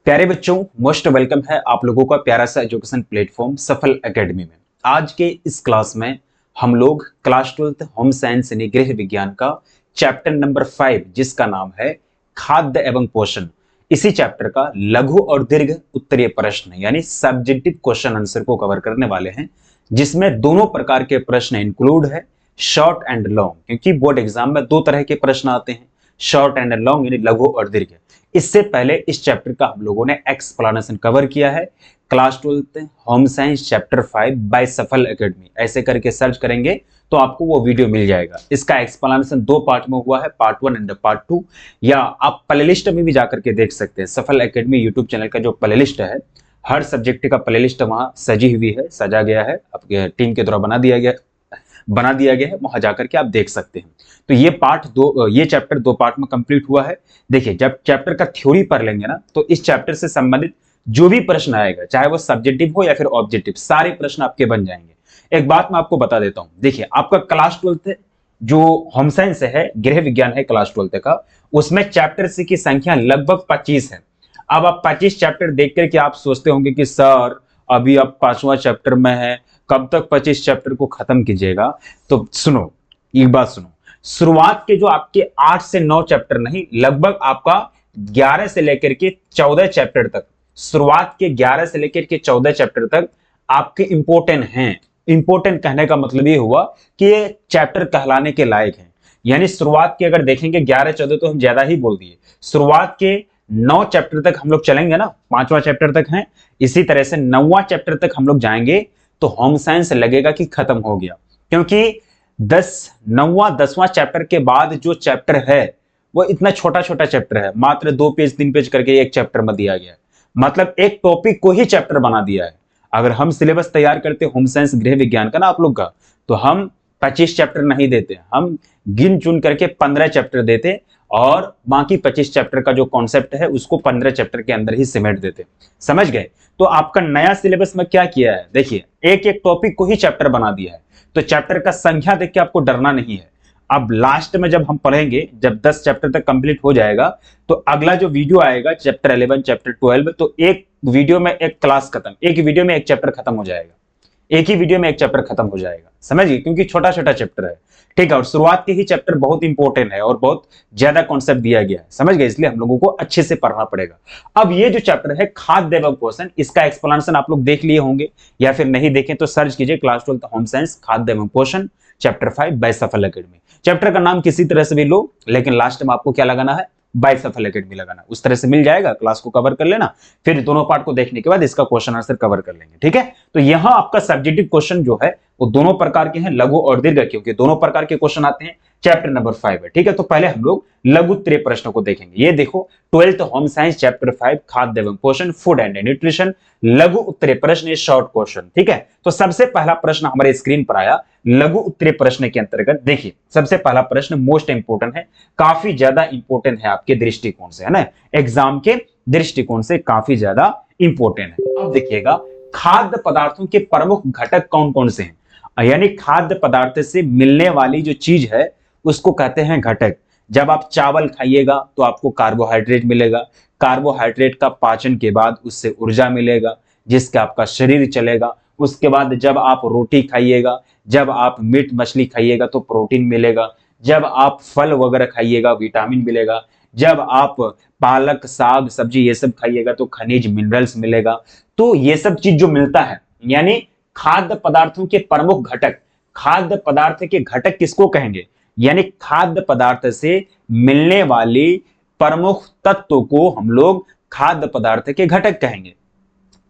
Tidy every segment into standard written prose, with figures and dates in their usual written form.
प्यारे बच्चों, most welcome है आप लोगों का प्यारा सा एजुकेशन प्लेटफॉर्म सफल एकेडमी में। आज के इस क्लास में हम लोग क्लास 12th होम साइंस यानी गृह विज्ञान का चैप्टर नंबर 5 जिसका नाम है खाद्य एवं पोषण, इसी चैप्टर का लघु और दीर्घ उत्तरीय प्रश्न यानी सब्जेक्टिव क्वेश्चन आंसर को कवर करने वाले हैं, जिसमें दोनों प्रकार के प्रश्न इंक्लूड है, शॉर्ट एंड लॉन्ग। क्योंकि बोर्ड एग्जाम में दो तरह के प्रश्न आते हैं, शॉर्ट एंड लॉन्ग यानी लघु और दीर्घ। इससे पहले इस चैप्टर का हम लोगों ने एक्सप्लेनेशन कवर किया है, class 12th home science chapter 5 by Safal academy, ऐसे करके सर्च करेंगे तो आपको वो वीडियो मिल जाएगा। इसका एक्सप्लेनेशन दो पार्ट में हुआ है, पार्ट 1 एंड पार्ट 2, या आप प्लेलिस्ट में भी जाकर के देख सकते हैं। सफल एकेडमी यूट्यूब चैनल का जो प्लेलिस्ट है, हर सब्जेक्ट का प्लेलिस्ट वहां सजी हुई है, सजा गया है, आपके टीम के द्वारा बना दिया गया है, वहां जाकर के आप देख सकते हैं। तो ये पार्ट दो, ये चैप्टर दो पार्ट में कंप्लीट हुआ है। देखिए, जब चैप्टर का थ्योरी पढ़ लेंगे ना, तो इस चैप्टर से संबंधित जो भी प्रश्न आएगा, चाहे वो सब्जेक्टिव हो या फिर ऑब्जेक्टिव, सारे प्रश्न आपके बन जाएंगे। एक बात मैं आपको बता देता हूं, देखिए आपका क्लास 12th जो होम साइंस है, गृह विज्ञान है क्लास 12th का, उसमें चैप्टर सी की संख्या लगभग 25 है। अब आप 25 चैप्टर देख करके आप सोचते होंगे कि सर अभी आप 5वां चैप्टर में है, कब तक 25 चैप्टर को खत्म कीजिएगा। तो सुनो, एक बात सुनो, शुरुआत के जो आपके 8 से 9 चैप्टर नहीं, लगभग आपका 11 से लेकर के 14 चैप्टर तक, शुरुआत के 11 से लेकर के 14 चैप्टर तक आपके इंपॉर्टेंट हैं। इंपॉर्टेंट कहने का मतलब ये हुआ कि ये चैप्टर कहलाने के लायक हैं। यानी शुरुआत के अगर देखेंगे 11-14 तो हम ज्यादा ही बोल दिए, शुरुआत के 9 चैप्टर तक हम लोग चलेंगे ना, 5वां चैप्टर तक है, इसी तरह से 9वां चैप्टर तक हम लोग जाएंगे तो होम साइंस लगेगा कि खत्म हो गया। क्योंकि 9वां 10वां चैप्टर के बाद जो चैप्टर है वो इतना छोटा छोटा चैप्टर है, मात्र 2 पेज 3 पेज करके एक चैप्टर में दिया गया है, मतलब एक टॉपिक को ही चैप्टर बना दिया है। अगर हम सिलेबस तैयार करते होम साइंस गृह विज्ञान का ना आप लोग का, तो हम 25 चैप्टर नहीं देते, हम गिन चुन करके 15 चैप्टर देते और बाकी 25 चैप्टर का जो कॉन्सेप्ट है उसको 15 चैप्टर के अंदर ही सिमेट देते। समझ गए? तो आपका नया सिलेबस में क्या किया है, देखिए एक एक टॉपिक को ही चैप्टर बना दिया है, तो चैप्टर का संख्या देख के आपको डरना नहीं है। अब लास्ट में जब हम पढ़ेंगे, जब 10 चैप्टर तक कंप्लीट हो जाएगा, तो अगला जो वीडियो आएगा चैप्टर 11 चैप्टर 12, तो एक वीडियो में एक क्लास खत्म, एक वीडियो में एक चैप्टर खत्म हो जाएगा, एक ही वीडियो में एक चैप्टर खत्म हो जाएगा। समझिए, क्योंकि छोटा छोटा चैप्टर है, ठीक है, और शुरुआत के ही चैप्टर बहुत इंपॉर्टेंट है और बहुत ज्यादा कॉन्सेप्ट दिया गया है, समझ गए, इसलिए हम लोगों को अच्छे से पढ़ना पड़ेगा। अब ये जो चैप्टर है खाद्य एवं पोषण, इसका एक्सप्लेनेशन आप लोग देख लिए होंगे, या फिर नहीं देखें तो सर्च कीजिए क्लास 12th होम साइंस खाद्य एवं पोषण chapter 5 by Safal academy. Chapter का नाम किसी तरह से भी लो, लेकिन लास्ट में आपको क्या लगाना है, बाय सफल एकेडमी लगाना, उस तरह से मिल जाएगा। क्लास को कवर कर लेना, फिर दोनों पार्ट को देखने के बाद इसका क्वेश्चन आंसर कवर कर लेंगे, ठीक है। तो यहां आपका सब्जेक्टिव क्वेश्चन जो है वो दोनों प्रकार के हैं, लघु और दीर्घ, क्योंकि दोनों प्रकार के क्वेश्चन आते हैं। चैप्टर नंबर 5 है, ठीक है। तो पहले हम लोग लघु उत्तरीय प्रश्नों को देखेंगे। ये देखो, 12th होम साइंस चैप्टर 5 खाद्य एवं पोषण, फूड एंड न्यूट्रिशन, लघु उत्तरीय प्रश्न, शॉर्ट क्वेश्चन, ठीक है। तो सबसे पहला प्रश्न हमारे स्क्रीन पर आया लघु उत्तरीय प्रश्न के अंतर्गत। देखिए, सबसे पहला प्रश्न मोस्ट इंपोर्टेंट है, काफी ज्यादा इंपोर्टेंट है आपके दृष्टिकोण से, है ना, एग्जाम के दृष्टिकोण से काफी ज्यादा इंपोर्टेंट है। अब देखिएगा, खाद्य पदार्थों के प्रमुख घटक कौन कौन से हैं, यानी खाद्य पदार्थ से मिलने वाली जो चीज है उसको कहते हैं घटक। जब आप चावल खाइएगा तो आपको कार्बोहाइड्रेट मिलेगा, कार्बोहाइड्रेट का पाचन के बाद उससे ऊर्जा मिलेगा जिससे आपका शरीर चलेगा। उसके बाद जब आप रोटी खाइएगा, जब आप मीट मछली खाइएगा तो प्रोटीन मिलेगा, जब आप फल वगैरह खाइएगा विटामिन मिलेगा, जब आप पालक साग सब्जी ये सब खाइएगा तो खनिज मिनरल्स मिलेगा। तो ये सब चीज जो मिलता है, यानी खाद्य पदार्थों के प्रमुख घटक, खाद्य पदार्थ के घटक किसको कहेंगे, यानी खाद्य पदार्थ से मिलने वाले प्रमुख तत्वों को हम लोग खाद्य पदार्थ के घटक कहेंगे।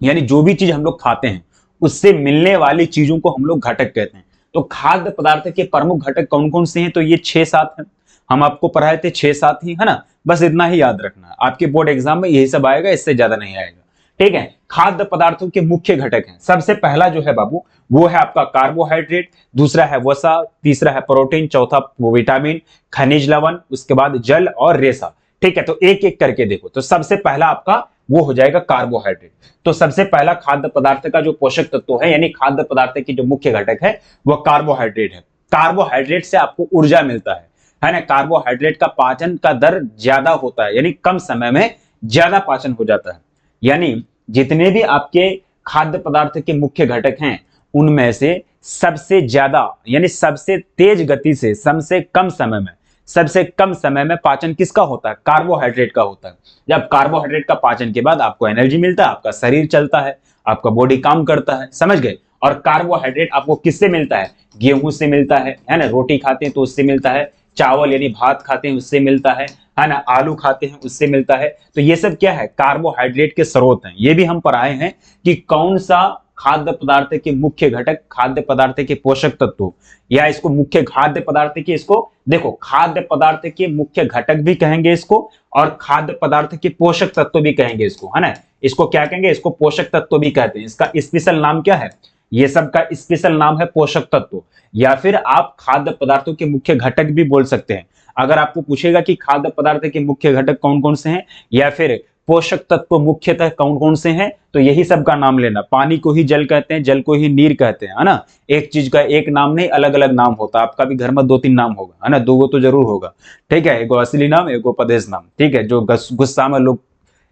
यानी जो भी चीज हम लोग खाते हैं उससे मिलने वाली चीजों को हम लोग घटक कहते हैं। तो खाद्य पदार्थ के प्रमुख घटक कौन कौन से हैं, तो ये 6-7 हैं, हम आपको पढ़ाए थे 6-7 ही, है ना, बस इतना ही याद रखना। आपके बोर्ड एग्जाम में यही सब आएगा, इससे ज्यादा नहीं आएगा, ठीक है। खाद्य पदार्थों के मुख्य घटक हैं, सबसे पहला जो है बाबू वो है आपका कार्बोहाइड्रेट, दूसरा है वसा, तीसरा है प्रोटीन, चौथा विटामिन, खनिज लवण, उसके बाद जल और रेशा, ठीक है। तो एक एक करके देखो। तो सबसे पहला आपका वो हो जाएगा कार्बोहाइड्रेट। तो सबसे पहला खाद्य पदार्थ का जो पोषक तत्व है, यानी खाद्य पदार्थ की जो मुख्य घटक है वह कार्बोहाइड्रेट है। कार्बोहाइड्रेट से आपको ऊर्जा मिलता है ना। कार्बोहाइड्रेट का पाचन का दर ज्यादा होता है, यानी कम समय में ज्यादा पाचन हो जाता है। यानी जितने भी आपके खाद्य पदार्थ के मुख्य घटक हैं उनमें से सबसे ज्यादा यानी सबसे तेज गति से सबसे कम समय में पाचन किसका होता है? कार्बोहाइड्रेट का होता है। जब कार्बोहाइड्रेट का पाचन के बाद आपको एनर्जी मिलता है, आपका शरीर चलता है, आपका बॉडी काम करता है, समझ गए। और कार्बोहाइड्रेट आपको किससे मिलता है? गेहूं से मिलता है ना, रोटी खाते हैं तो उससे मिलता है, चावल यानी भात खाते हैं उससे मिलता है ना, आलू खाते हैं उससे मिलता है। तो ये सब क्या है? कार्बोहाइड्रेट के स्रोत हैं। ये भी हम पढ़ाए हैं कि कौन सा खाद्य पदार्थ के मुख्य घटक, खाद्य पदार्थ के पोषक तत्व, या इसको मुख्य खाद्य पदार्थ के, इसको देखो खाद्य पदार्थ के मुख्य घटक भी कहेंगे इसको, और खाद्य पदार्थ के पोषक तत्व भी कहेंगे इसको, है ना। इसको क्या कहेंगे? इसको पोषक तत्व भी कहते हैं। इसका स्पेशल नाम क्या है? ये सब का स्पेशल नाम है पोषक तत्व, या फिर आप खाद्य पदार्थों के मुख्य घटक भी बोल सकते हैं। अगर आपको पूछेगा कि खाद्य पदार्थ के मुख्य घटक कौन कौन से हैं, या फिर पोषक तत्व मुख्यतः कौन कौन से हैं, तो यही सब का नाम लेना। पानी को ही जल कहते हैं, जल को ही नीर कहते हैं, है ना। एक चीज का एक नाम नहीं, अलग अलग नाम होता है। आपका भी घर में 2-3 नाम होगा, है ना, 2 तो जरूर होगा, ठीक है। एगो असली नाम, एगो प्रदेश नाम, ठीक है। जो गुस्सा में लोग,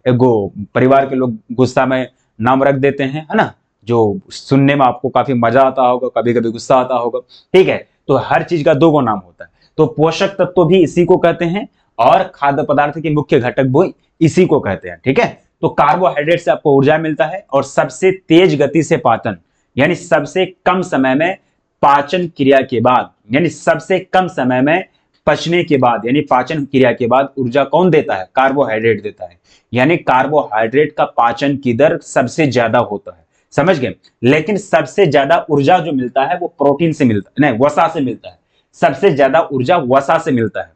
एगो परिवार के लोग गुस्सा में नाम रख देते हैं, है ना, जो सुनने में आपको काफी मजा आता होगा, कभी कभी गुस्सा आता होगा, ठीक है। तो हर चीज का 2 नाम होता है। तो पोषक तत्व भी इसी को कहते हैं, और खाद्य पदार्थ के मुख्य घटक भी इसी को कहते हैं, ठीक है। तो कार्बोहाइड्रेट से आपको ऊर्जा मिलता है, और सबसे तेज गति से पाचन, यानी सबसे कम समय में पाचन क्रिया के बाद, यानी सबसे कम समय में पचने के बाद, यानी पाचन क्रिया के बाद ऊर्जा कौन देता है? कार्बोहाइड्रेट देता है। यानी कार्बोहाइड्रेट का पाचन की दर सबसे ज्यादा होता है, समझ गए। लेकिन सबसे ज्यादा ऊर्जा जो मिलता है वो प्रोटीन से मिलता है, नहीं, वसा से मिलता है। सबसे ज्यादा ऊर्जा वसा से मिलता है।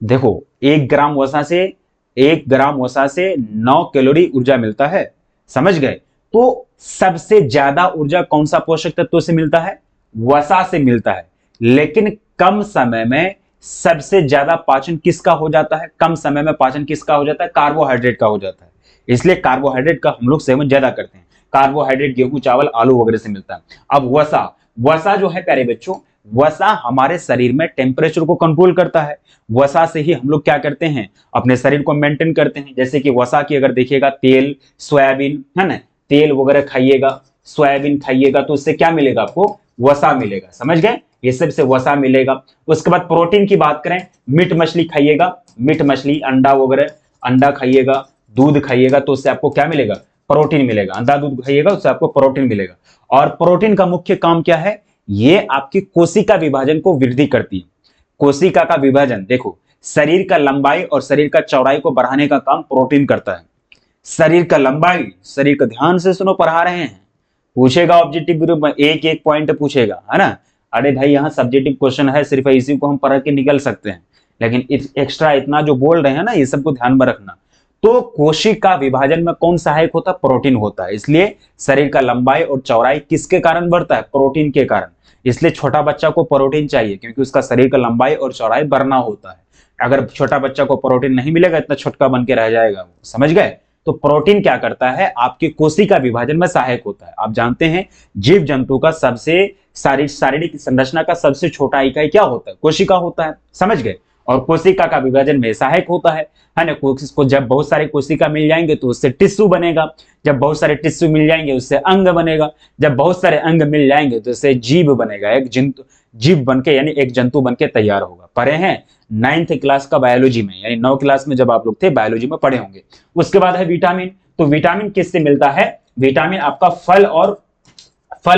देखो 1 ग्राम वसा से 9 कैलोरी ऊर्जा मिलता है, समझ गए। तो सबसे ज्यादा ऊर्जा कौन सा पोषक तत्व से मिलता है? वसा से मिलता है। लेकिन कम समय में सबसे ज्यादा पाचन किसका हो जाता है? कम समय में पाचन किसका हो जाता है? कार्बोहाइड्रेट का हो जाता है। इसलिए कार्बोहाइड्रेट का हम लोग सेवन ज्यादा करते हैं। कार्बोहाइड्रेट गेहूं, चावल, आलू वगैरह से मिलता है। अब वसा जो है प्यारे बच्चों, वसा हमारे शरीर में टेम्परेचर को कंट्रोल करता है। वसा से ही हम लोग क्या करते हैं? अपने शरीर को मेंटेन करते हैं। जैसे कि वसा की अगर देखिएगा, तेल, सोयाबीन, है ना, तेल वगैरह खाइएगा, सोयाबीन खाइएगा, तो उससे क्या मिलेगा आपको? वसा मिलेगा, समझ गए। ये सब से वसा मिलेगा। उसके बाद प्रोटीन की बात करें, मीट मछली खाइएगा, मीट मछली, अंडा वगैरह, अंडा खाइएगा, दूध खाइएगा, तो उससे आपको क्या मिलेगा? प्रोटीन मिलेगा। अंडा दूध खाइएगा, उससे आपको प्रोटीन मिलेगा। और प्रोटीन का मुख्य काम क्या है? ये आपकी कोशिका विभाजन को वृद्धि करती है। कोशिका का विभाजन, देखो, शरीर का लंबाई और शरीर का चौड़ाई को बढ़ाने का काम प्रोटीन करता है। शरीर का लंबाई, शरीर का, ध्यान से सुनो, पढ़ा रहे हैं, पूछेगा ऑब्जेक्टिव ग्रुप में, एक एक पॉइंट पूछेगा, है ना। अरे भाई यहाँ सब्जेक्टिव क्वेश्चन है, सिर्फ इसी को हम पढ़ के निकल सकते हैं, लेकिन एक्स्ट्रा इतना जो बोल रहे हैं ना, ये सबको ध्यान में रखना। तो कोशिका विभाजन में कौन सहायक होता है? प्रोटीन होता है। इसलिए शरीर का लंबाई और चौड़ाई किसके कारण बढ़ता है? प्रोटीन के कारण। इसलिए छोटा बच्चा को प्रोटीन चाहिए, क्योंकि उसका शरीर का लंबाई और चौड़ाई बढ़ना होता है। अगर छोटा बच्चा को प्रोटीन नहीं मिलेगा, इतना छोटका बन के रह जाएगा वो, समझ गए। तो प्रोटीन क्या करता है? आपके कोशिका विभाजन में सहायक होता है। आप जानते हैं जीव जंतु का सबसे शारीरिक संरचना का सबसे छोटा इकाई क्या होता है? कोशिका होता है, समझ गए। और कोशिका का विभाजन में सहायक होता है ना। को जब बहुत सारे कोशिका मिल जाएंगे तो उससे टिश्यू बनेगा, जब बहुत सारे टिश्यू मिल जाएंगे उससे अंग बनेगा, जब बहुत सारे अंग मिल जाएंगे तो उससे जीव बनेगा, एक जंतु, जीव बनके यानी एक जंतु बनके तैयार होगा। पढ़े हैं 9th क्लास का बायोलॉजी में, यानी 9 क्लास में जब आप लोग थे बायोलॉजी में पढ़े होंगे। उसके बाद है विटामिन। तो विटामिन किससे मिलता है? विटामिन आपका फल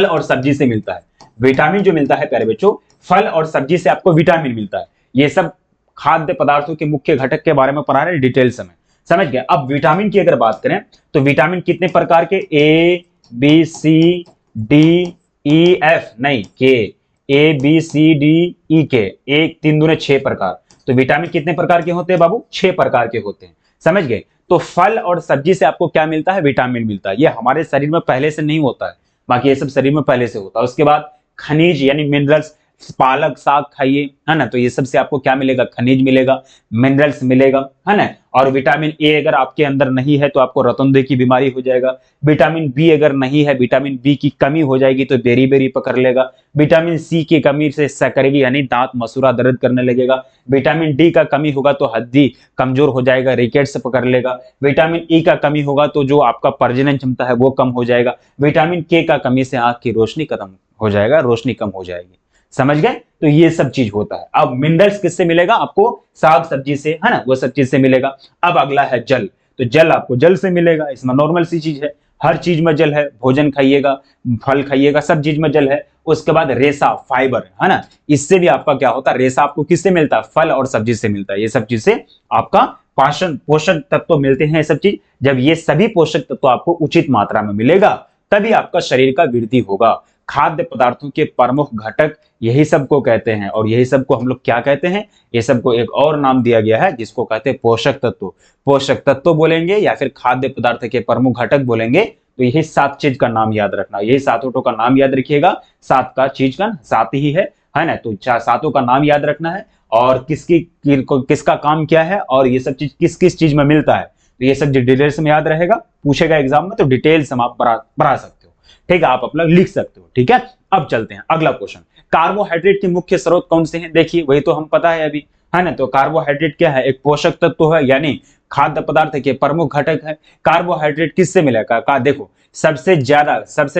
और सब्जी से मिलता है। विटामिन जो मिलता है प्यारे बच्चों, फल और सब्जी से आपको विटामिन मिलता है। ये सब खाद्य पदार्थों के मुख्य घटक के बारे में पढ़ा रहे डिटेल्स में, समझ गए। अब विटामिन की अगर बात करें तो विटामिन कितने प्रकार के? A B C D E F, नहीं, K, A B C D E के, 1 3 दूने 6 प्रकार। तो विटामिन कितने प्रकार के होते हैं बाबू? 6 प्रकार के होते हैं, समझ गए। तो फल और सब्जी से आपको क्या मिलता है? विटामिन मिलता है। ये हमारे शरीर में पहले से नहीं होता है, बाकी ये सब शरीर में पहले से होता है। उसके बाद खनिज यानी मिनरल्स, पालक साग खाइए, है ना, तो ये सब से आपको क्या मिलेगा, खनिज मिलेगा, मिनरल्स मिलेगा, है ना। और विटामिन ए अगर आपके अंदर नहीं है तो आपको रतौंधे की बीमारी हो जाएगा। विटामिन बी अगर नहीं है, विटामिन बी की कमी हो जाएगी तो बेरी बेरी पकड़ लेगा। विटामिन सी की कमी से सकरवी यानी दांत मसूड़ा दर्द करने लगेगा। विटामिन डी का कमी होगा तो हड्डी कमजोर हो जाएगा, रिकेट्स पकड़ लेगा। विटामिन ई का कमी होगा तो जो आपका प्रजनन क्षमता है वो कम हो जाएगा। विटामिन के का कमी से आंख की रोशनी खत्म हो जाएगा, रोशनी कम हो जाएगी। समझ गए? तो ये सब चीज होता है। अब मिनरल्स किससे मिलेगा? आपको साग सब्जी से, है ना, वो सब चीज से मिलेगा। अब अगला है जल, तो जल आपको जल से मिलेगा, इसमें नॉर्मल सी चीज है, हर चीज में जल है, भोजन खाइएगा, फल खाइएगा, सब चीज में जल है। उसके बाद रेशा, फाइबर, है ना, इससे भी आपका क्या होता है, रेशा आपको किससे मिलता है? फल और सब्जी से मिलता है। ये सब चीज से आपका पोषक तत्व मिलते हैं। ये सब चीज, जब ये सभी पोषक तत्व आपको उचित मात्रा में मिलेगा तभी आपका शरीर का वृद्धि होगा। खाद्य पदार्थों के प्रमुख घटक यही सबको कहते हैं, और यही सबको हम लोग क्या कहते हैं? ये सबको एक और नाम दिया गया है जिसको कहते हैं पोषक तत्व। पोषक तत्व बोलेंगे या फिर खाद्य पदार्थ के प्रमुख घटक बोलेंगे, तो यही 7 चीज का नाम याद रखना, यही 7 का नाम याद रखिएगा। 7 का चीज का 7 ही है ना, तो 7 का नाम याद रखना है, और किसका काम क्या है, और ये सब चीज किस किस चीज में मिलता है, तो ये सब डिटेल्स में याद रहेगा, पूछेगा एग्जाम में तो डिटेल्स हम आप बढ़ा सकते हो। ठीक है, आप अपना लिख सकते हो। ठीक है, अब चलते हैं अगला क्वेश्चन। कार्बोहाइड्रेट के मुख्य स्रोत कौन से हैं? देखिए वही तो हम पता है अभी, है ना। तो कार्बोहाइड्रेट क्या है? एक पोषक तत्व है, यानी खाद्य पदार्थ के प्रमुख घटक है। कार्बोहाइड्रेट किससे मिलेगा? देखो, सबसे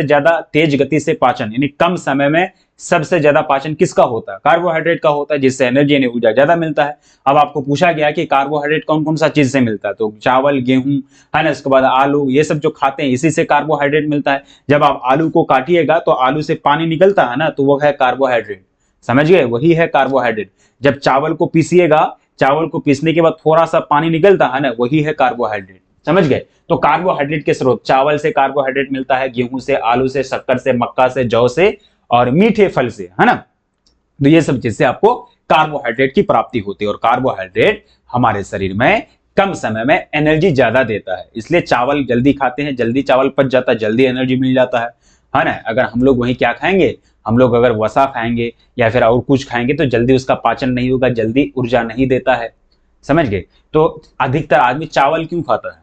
ज्यादा तेज गति से पाचन, यानी कम समय में सबसे ज्यादा पाचन किसका होता है? कार्बोहाइड्रेट का होता है, जिससे एनर्जी यानी ऊर्जा ज्यादा मिलता है। अब आपको पूछा गया कि कार्बोहाइड्रेट कौन कौन सा चीज से मिलता है, तो चावल, गेहूं, है ना, इसके बाद आलू, ये सब जो खाते हैं इसी से कार्बोहाइड्रेट मिलता है। जब आप आलू को काटिएगा तो आलू से पानी निकलता है ना, तो वो है कार्बोहाइड्रेट। समझ गए? वही है कार्बोहाइड्रेट। जब चावल को पीसिएगा, चावल को पीसने के बाद थोड़ा सा पानी निकलता है ना, वही है कार्बोहाइड्रेट। समझ गए? तो कार्बोहाइड्रेट के स्रोत, चावल से कार्बोहाइड्रेट मिलता है, गेहूं से, आलू से, शक्कर से, मक्का से, जौ से और मीठे फल से, है ना। तो ये सब चीज से आपको कार्बोहाइड्रेट की प्राप्ति होती है, और कार्बोहाइड्रेट हमारे शरीर में कम समय में एनर्जी ज्यादा देता है, इसलिए चावल जल्दी खाते हैं, जल्दी चावल पच जाता है, जल्दी एनर्जी मिल जाता है ना। अगर हम लोग वही क्या खाएंगे, हम लोग अगर वसा खाएंगे या फिर और कुछ खाएंगे तो जल्दी उसका पाचन नहीं होगा, जल्दी ऊर्जा नहीं देता है। समझ गए? तो अधिकतर आदमी चावल क्यों खाता है?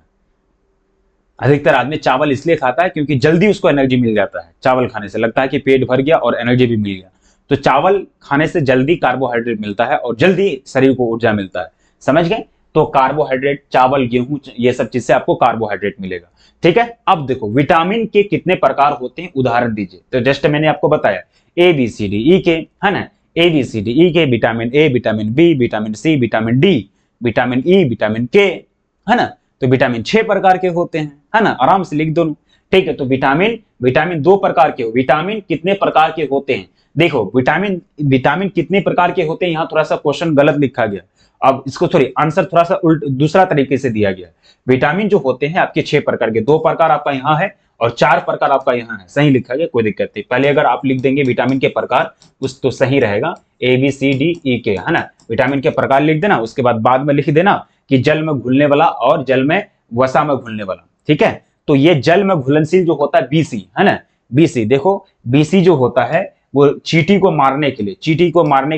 अधिकतर आदमी चावल इसलिए खाता है क्योंकि जल्दी उसको एनर्जी मिल जाता है। चावल खाने से लगता है कि पेट भर गया और एनर्जी भी मिल गया। तो चावल खाने से जल्दी कार्बोहाइड्रेट मिलता है और जल्दी शरीर को ऊर्जा मिलता है। समझ गए? तो कार्बोहाइड्रेट, चावल, गेहूं, ये सब चीज से आपको कार्बोहाइड्रेट मिलेगा। ठीक है, अब देखो विटामिन के कितने प्रकार होते हैं, उदाहरण दीजिए। तो जस्ट मैंने आपको बताया ए बी सी डी ई के, है ना, ए B C D E K, vitamin A, vitamin B, vitamin C, vitamin D, vitamin E, vitamin K, है ना। तो विटामिन 6 प्रकार के होते हैं, है ना, आराम से लिख दो। ठीक है, तो विटामिन 2 प्रकार के। विटामिन कितने प्रकार के होते हैं? देखो विटामिन कितने प्रकार के होते हैं, यहाँ थोड़ा सा क्वेश्चन गलत लिखा गया। अब इसको थोड़ी आंसर थोड़ा सा उल्ट दूसरा तरीके से दिया गया। विटामिन जो होते हैं आपके 6 प्रकार के, 2 प्रकार आपका यहाँ है और 4 प्रकार आपका यहाँ है। सही लिखा गया, कोई दिक्कत नहीं। पहले अगर आप लिख देंगे विटामिन के प्रकार उस तो सही रहेगा, ए बी सी डी ई के, है ना। विटामिन के प्रकार लिख देना, उसके बाद में लिख देना कि जल में घुलने वाला और जल में वसा में घुलने वाला। ठीक है, तो ये जल में घुलनशील जो होता है बीसी, है ना, बीसी। देखो बीसी जो होता है वो चींटी को मारने के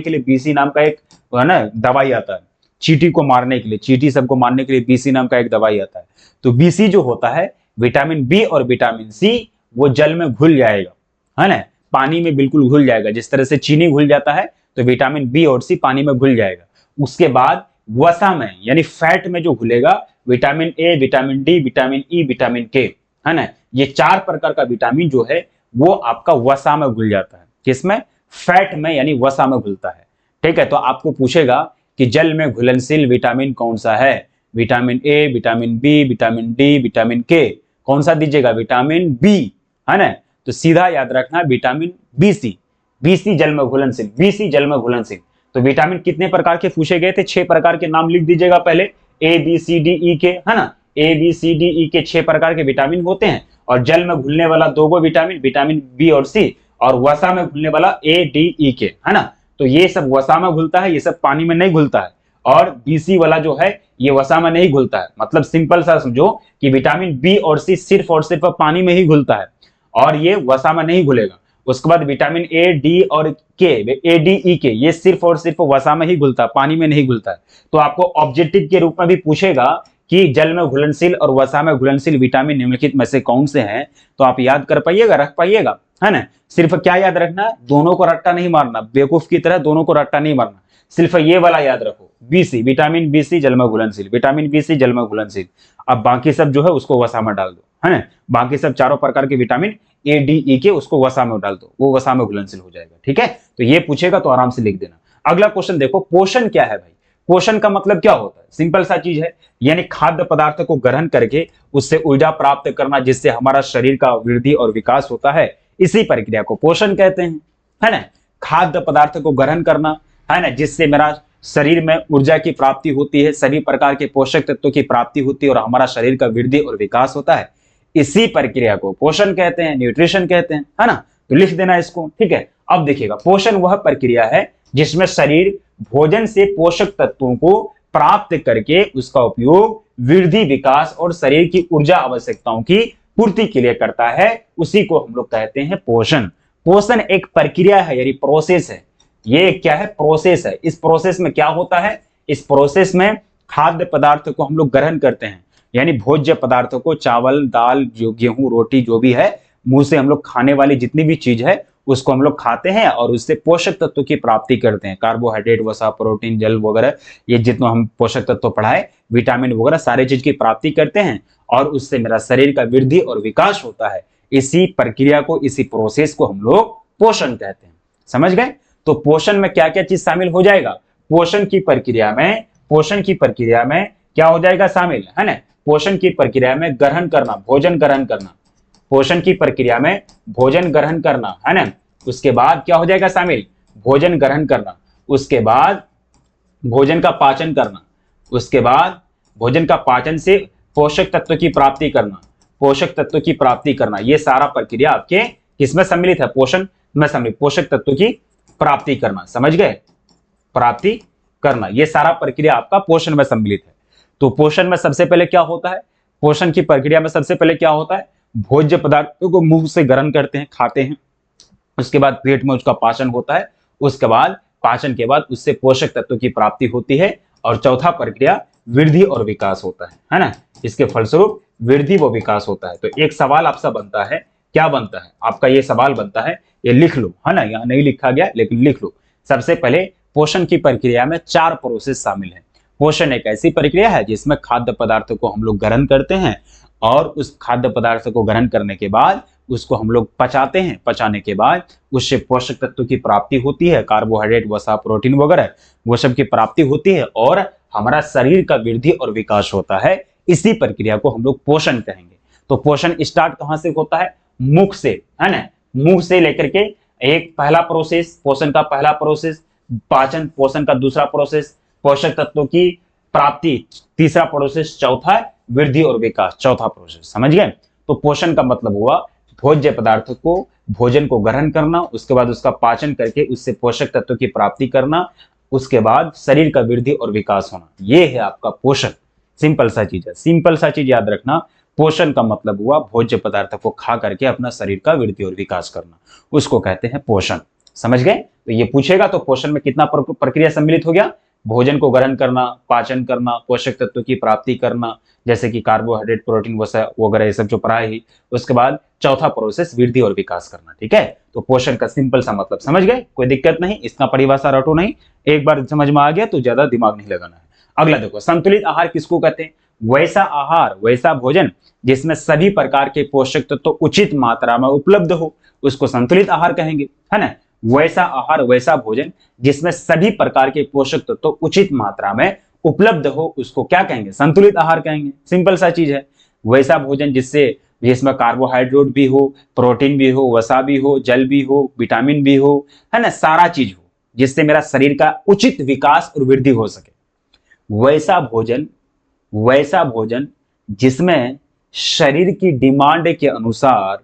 लिए बीसी नाम का एक, है ना, दवाई आता है। चींटी को मारने के लिए, चींटी सबको मारने के लिए बीसी नाम का एक दवाई आता है। तो बीसी जो होता है, विटामिन बी और विटामिन सी, वो जल में घुल जाएगा, है ना, पानी में बिल्कुल घुल जाएगा। जिस तरह से चीनी घुल जाता है तो विटामिन बी और सी पानी में घुल जाएगा। उसके बाद वसा में यानी फैट में जो घुलेगा, vitamin A, vitamin D, vitamin E, vitamin K, है ना, ये 4 प्रकार का विटामिन जो है वो आपका वसा में घुल जाता है। किसमें? फैट में, यानी वसा में घुलता है। ठीक है, तो आपको पूछेगा कि जल में घुलनशील विटामिन कौन सा है? Vitamin A, vitamin B, vitamin D, vitamin K, कौन सा दीजिएगा? विटामिन बी, है ना। तो सीधा याद रखना विटामिन बीसी, बीसी जल में घुलनशील, बीसी जल में घुलनशील। तो विटामिन कितने प्रकार के पूछे गए थे? 6 प्रकार के नाम लिख दीजिएगा पहले, ए बी सी डी ई के, है ना, ए बी सी डी ई के 6 प्रकार के विटामिन होते हैं। और जल में घुलने वाला 2 विटामिन, विटामिन बी और सी, और वसा में घुलने वाला ए डी ई के, है ना। तो ये सब वसा में घुलता है, ये सब पानी में नहीं घुलता है। और बीसी वाला जो है ये वसा में नहीं घुलता है। मतलब सिंपल सा समझो कि विटामिन बी और सी सिर्फ और सिर्फ पानी में ही घुलता है और ये वसा में नहीं घुलेगा। उसके बाद विटामिन ए, डी और के, ए, डी, ई, के, ये सिर्फ और सिर्फ वसा में ही घुलता है, पानी में नहीं घुलता है। तो आपको ऑब्जेक्टिव के रूप में भी पूछेगा कि जल में घुलनशील और वसा में घुलनशील विटामिन निम्नलिखित में से कौन से हैं, तो आप याद कर पाइएगा, रख पाइएगा, है ना। सिर्फ क्या याद रखना, दोनों को रट्टा नहीं मारना, बेवकूफ की तरह दोनों को रट्टा नहीं मारना, सिर्फ ये वाला याद रखो, बीसी, विटामिन बीसी जल में घुलनशील, विटामिन बीसी जल में घुलनशील। अब बाकी सब जो है उसको वसा में डाल दो, है ना। बाकी सब चारों प्रकार के विटामिन ए, डी, ई के उसको वसा में डाल दो, वो वसा में घुलनशील हो जाएगा, ठीक है। तो ये पूछेगा तो आराम से लिख देना। अगला क्वेश्चन देखो, पोषण क्या है भाई? पोषण का मतलब क्या होता है? सिंपल सा चीज है, यानी खाद्य पदार्थ को ग्रहण करके उससे ऊर्जा प्राप्त करना, जिससे हमारा शरीर का वृद्धि और विकास होता है, इसी प्रक्रिया को पोषण कहते हैं, है ना। खाद्य पदार्थ को ग्रहण करना, है ना, जिससे मेरा शरीर में ऊर्जा की प्राप्ति होती है, सभी प्रकार के पोषक तत्वों की प्राप्ति होती है और हमारा शरीर का वृद्धि और विकास होता है, इसी प्रक्रिया को पोषण कहते हैं, न्यूट्रिशन कहते हैं, है ना। तो लिख देना इसको, ठीक है। अब देखिएगा, पोषण वह प्रक्रिया है जिसमें शरीर भोजन से पोषक तत्वों को प्राप्त करके उसका उपयोग वृद्धि, विकास और शरीर की ऊर्जा आवश्यकताओं की पूर्ति के लिए करता है, उसी को हम लोग कहते हैं पोषण। पोषण एक प्रक्रिया है, यानी प्रोसेस है। ये क्या है? प्रोसेस है। इस प्रोसेस में क्या होता है? इस प्रोसेस में खाद्य पदार्थ को हम लोग ग्रहण करते हैं, यानी भोज्य पदार्थों को, चावल, दाल, जो गेहूं, रोटी, जो भी है, मुंह से हम लोग खाने वाली जितनी भी चीज है उसको हम लोग खाते हैं और उससे पोषक तत्वों की प्राप्ति करते हैं। कार्बोहाइड्रेट, वसा, प्रोटीन, जल वगैरह, ये जितना हम पोषक तत्व पढ़ाए, विटामिन वगैरह, सारे चीज की प्राप्ति करते हैं और उससे मेरा शरीर का वृद्धि और विकास होता है। इसी प्रक्रिया को, इसी प्रोसेस को हम लोग पोषण कहते हैं। समझ गए? तो पोषण में क्या क्या चीज शामिल हो जाएगा? पोषण की प्रक्रिया में क्या हो जाएगा शामिल, है ना। पोषण की प्रक्रिया में ग्रहण करना, भोजन ग्रहण करना, पोषण की प्रक्रिया में भोजन ग्रहण करना, है ना। उसके बाद क्या हो जाएगा शामिल? भोजन ग्रहण करना। उसके बाद भोजन का पाचन करना। उसके बाद भोजन का पाचन से पोषक तत्व की प्राप्ति करना, पोषक तत्व की प्राप्ति करना। ये सारा प्रक्रिया आपके किसमें सम्मिलित है? पोषण में सम्मिलित, पोषक तत्व की प्राप्ति करना। समझ गए? प्राप्ति करना, ये सारा प्रक्रिया आपका पोषण में सम्मिलित है। तो पोषण में सबसे पहले क्या होता है? पोषण की प्रक्रिया में सबसे पहले क्या होता है? भोज्य पदार्थों को मुंह से ग्रहण करते हैं, खाते हैं, उसके बाद पेट में उसका पाचन होता है, उसके बाद पाचन के बाद उससे पोषक तत्वों की प्राप्ति होती है और चौथा प्रक्रिया वृद्धि और विकास होता है ना। इसके फलस्वरूप वृद्धि व विकास होता है। तो एक सवाल आपसे बनता है, क्या बनता है आपका? ये सवाल बनता है, ये लिख लो, है ना, यहाँ नहीं लिखा गया लेकिन लिख लो। सबसे पहले पोषण की प्रक्रिया में 4 प्रोसेस शामिल है। पोषण एक ऐसी प्रक्रिया है जिसमें खाद्य पदार्थों को हम लोग ग्रहण करते हैं और उस खाद्य पदार्थ को ग्रहण करने के बाद उसको हम लोग पचाते हैं, पचाने के बाद उससे पोषक तत्वों की प्राप्ति होती है, कार्बोहाइड्रेट, वसा, प्रोटीन वगैरह, वो सब की प्राप्ति होती है और हमारा शरीर का वृद्धि और विकास होता है। इसी प्रक्रिया को हम लोग पोषण कहेंगे। तो पोषण स्टार्ट कहां से होता है? मुख से, है ना। मुंह से लेकर के एक पहला प्रोसेस, पोषण का पहला प्रोसेस, पाचन, पोषण का दूसरा प्रोसेस, पोषक तत्वों की प्राप्ति तीसरा प्रोसेस, चौथा वृद्धि और विकास चौथा प्रोसेस। समझ गए? तो पोषण का मतलब हुआ भोज्य पदार्थ को, भोजन को ग्रहण करना, उसके बाद उसका पाचन करके उससे पोषक तत्वों की प्राप्ति करना, उसके बाद शरीर का वृद्धि और विकास होना। यह है आपका पोषण। सिंपल सा चीज है, सिंपल सा चीज याद रखना। पोषण का मतलब हुआ भोज्य पदार्थ को खा करके अपना शरीर का वृद्धि और विकास करना, उसको कहते हैं पोषण। समझ गए? तो ये पूछेगा तो पोषण में कितना प्रक्रिया सम्मिलित हो गया? भोजन को ग्रहण करना, पाचन करना, पोषक तत्वों की प्राप्ति करना, जैसे कि कार्बोहाइड्रेट, प्रोटीन वगैरह, ये सब जो पढ़ा है। उसके बाद चौथा प्रोसेस वृद्धि और विकास करना। ठीक है? तो पोषण का सिंपल सा मतलब समझ गए? कोई दिक्कत नहीं, इसका परिभाषा रटो नहीं, एक बार समझ में आ गया तो ज्यादा दिमाग नहीं लगाना है। अगला देखो, संतुलित आहार किसको कहते हैं? वैसा आहार, वैसा भोजन जिसमें सभी प्रकार के पोषक तत्व तो उचित मात्रा में उपलब्ध हो, उसको संतुलित आहार कहेंगे, है ना। वैसा आहार, वैसा भोजन जिसमें सभी प्रकार के पोषक तत्व तो उचित मात्रा में उपलब्ध हो, उसको क्या कहेंगे? संतुलित आहार कहेंगे। सिंपल सा चीज है। वैसा भोजन जिसमें कार्बोहाइड्रेट भी हो, प्रोटीन भी हो, वसा भी हो, जल भी हो, विटामिन भी हो, है ना, सारा चीज हो, जिससे मेरा शरीर का उचित विकास और वृद्धि हो सके। वैसा भोजन जिसमें शरीर की डिमांड के अनुसार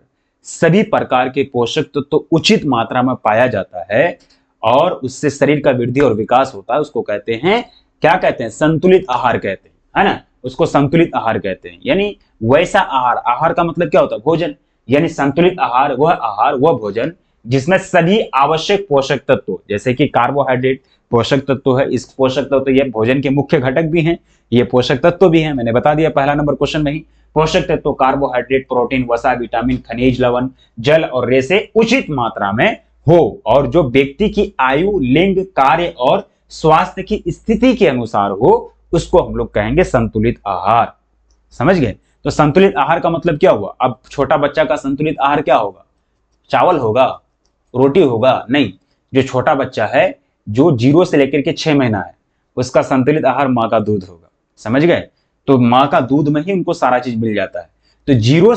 सभी प्रकार के पोषक तत्व तो उचित मात्रा में पाया जाता है और उससे शरीर का वृद्धि और विकास होता है, उसको कहते हैं, क्या कहते हैं? संतुलित आहार कहते हैं, है ना। उसको संतुलित आहार कहते हैं। यानी वैसा आहार, आहार का मतलब क्या होता है? भोजन। यानी संतुलित आहार, वह भोजन जिसमें सभी आवश्यक पोषक तत्व, जैसे कि कार्बोहाइड्रेट पोषक तत्व है, इस पोषक तत्व ये भोजन के मुख्य घटक भी हैं, ये पोषक तत्व भी हैं, मैंने बता दिया पहला नंबर क्वेश्चन में ही। पोषक तत्व कार्बोहाइड्रेट, प्रोटीन, वसा, विटामिन, खनिज, लवण, जल और रेसे उचित मात्रा में हो, और जो व्यक्ति की आयु, लिंग, कार्य और स्वास्थ्य की स्थिति के अनुसार हो, उसको हम लोग कहेंगे संतुलित आहार। समझ गए? तो संतुलित आहार का मतलब क्या हुआ? अब छोटा बच्चा का संतुलित आहार क्या होगा? चावल होगा, रोटी होगा? नहीं, जो छोटा बच्चा है, जो 0 से लेकर के 6 महीना है, उसका संतुलित आहार माँ का दूध होगा। समझ गए? तो माँ का दूध में ही उनको सारा चीज मिल जाता है। तो 0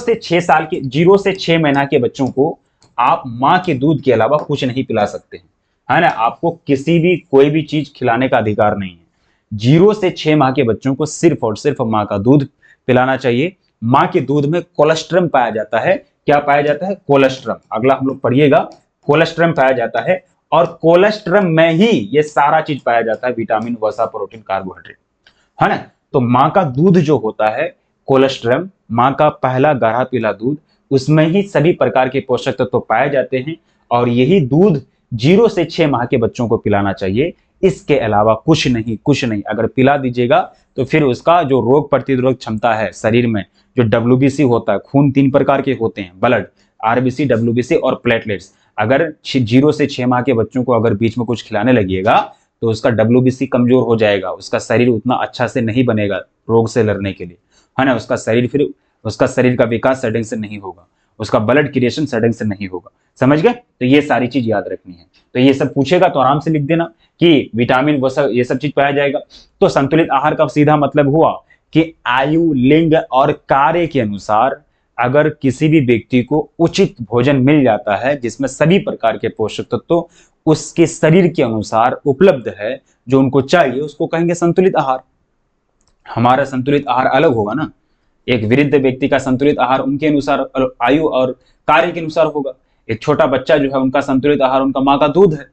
से 6 महीना के बच्चों को आप माँ के दूध के अलावा कुछ नहीं पिला सकते हैं, है ना? आपको किसी भी कोई भी चीज खिलाने का अधिकार नहीं है। 0 से 6 माह के बच्चों को सिर्फ और सिर्फ माँ का दूध पिलाना चाहिए। माँ के दूध में कोलेस्ट्रम पाया जाता है। क्या पाया जाता है? कोलेस्ट्रम। अगला हम लोग पढ़िएगा, कोलेस्ट्रम पाया जाता है, और कोलेस्ट्रम में ही ये सारा चीज पाया जाता है, विटामिन, वसा, प्रोटीन, कार्बोहाइड्रेट, है ना? तो माँ का दूध जो होता है, कोलेस्ट्रम, माँ का पहला गाढ़ा पीला दूध, उसमें ही सभी प्रकार के पोषक तत्व तो पाए जाते हैं, और यही दूध 0 से 6 माह के बच्चों को पिलाना चाहिए। इसके अलावा कुछ नहीं, कुछ नहीं। अगर पिला दीजिएगा तो फिर उसका जो रोग प्रतिरोधक क्षमता है शरीर में, जो WBC होता है, खून 3 प्रकार के होते हैं, ब्लड, RBC, WBC और प्लेटलेट्स। अगर 0 से 6 माह के बच्चों को अगर बीच में कुछ खिलाने लगिएगा तो उसका WBC कमजोर हो जाएगा, उसका शरीर उतना अच्छा से नहीं बनेगा रोग से लड़ने के लिए, है ना? उसका शरीर का विकास सडन से नहीं होगा, उसका ब्लड क्रिएशन सडन से नहीं होगा। समझ गए? तो ये सारी चीज याद रखनी है। तो ये सब पूछेगा तो आराम से लिख देना कि विटामिन, वो सब, ये सब चीज पाया जाएगा। तो संतुलित आहार का सीधा मतलब हुआ कि आयु, लिंग और कार्य के अनुसार अगर किसी भी व्यक्ति को उचित भोजन मिल जाता है, जिसमें सभी प्रकार के पोषक तत्व उसके शरीर के अनुसार उपलब्ध है, जो उनको चाहिए, उसको कहेंगे संतुलित आहार। हमारा संतुलित आहार अलग होगा ना। एक वृद्ध व्यक्ति का संतुलित आहार उनके अनुसार, आयु और कार्य के अनुसार होगा। एक छोटा बच्चा जो है, उनका संतुलित आहार उनका माँ का दूध है,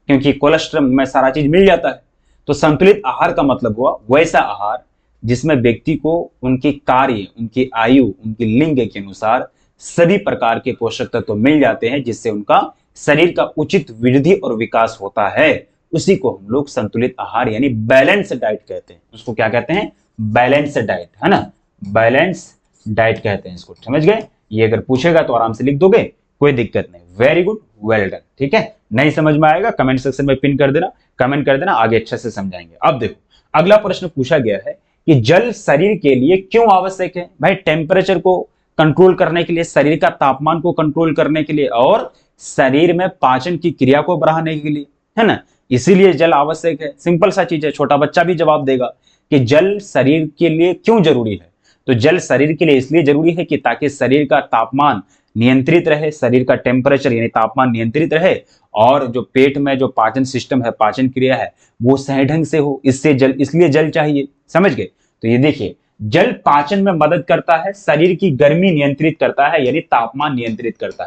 क्योंकि कोलेस्ट्रम में सारा चीज मिल जाता है। तो संतुलित आहार का मतलब हुआ वैसा आहार जिसमें व्यक्ति को उनके कार्य, उनकी आयु, उनकी लिंग के अनुसार सभी प्रकार के पोषक तत्व तो मिल जाते हैं, जिससे उनका शरीर का उचित वृद्धि और विकास होता है। उसी को हम लोग संतुलित आहार यानी बैलेंस डाइट कहते हैं। उसको क्या कहते हैं? बैलेंस डाइट, है ना? बैलेंस डाइट कहते हैं इसको। समझ गए? ये अगर पूछेगा तो आराम से लिख दोगे, कोई दिक्कत नहीं। Very good, well done. ठीक है? नहीं समझ में आएगा कमेंट सेक्शन में पिन कर देना, कमेंट कर देना, आगे अच्छे से समझाएंगे। अब देखो, अगला प्रश्न पूछा गया है कि जल शरीर के लिए क्यों आवश्यक है? भाई, टेम्परेचर को कंट्रोल करने के लिए, शरीर का तापमान को कंट्रोल करने के लिए, और शरीर में पाचन की क्रिया को बढ़ाने के लिए, है ना? इसीलिए जल आवश्यक है। सिंपल सा चीज है, छोटा बच्चा भी जवाब देगा कि जल शरीर के लिए क्यों जरूरी है। तो जल शरीर के लिए इसलिए जरूरी है कि ताकि शरीर का तापमान नियंत्रित रहे, शरीर का टेम्परेचर यानी तापमान नियंत्रित रहे, और जो पेट में जो पाचन सिस्टम है, पाचन क्रिया है, वो सही ढंग से हो। इसलिए जल चाहिए। समझ गए? तो ये देखिए, जल पाचन में मदद करता है, शरीर की गर्मी नियंत्रित करता है यानी तापमान नियंत्रित करता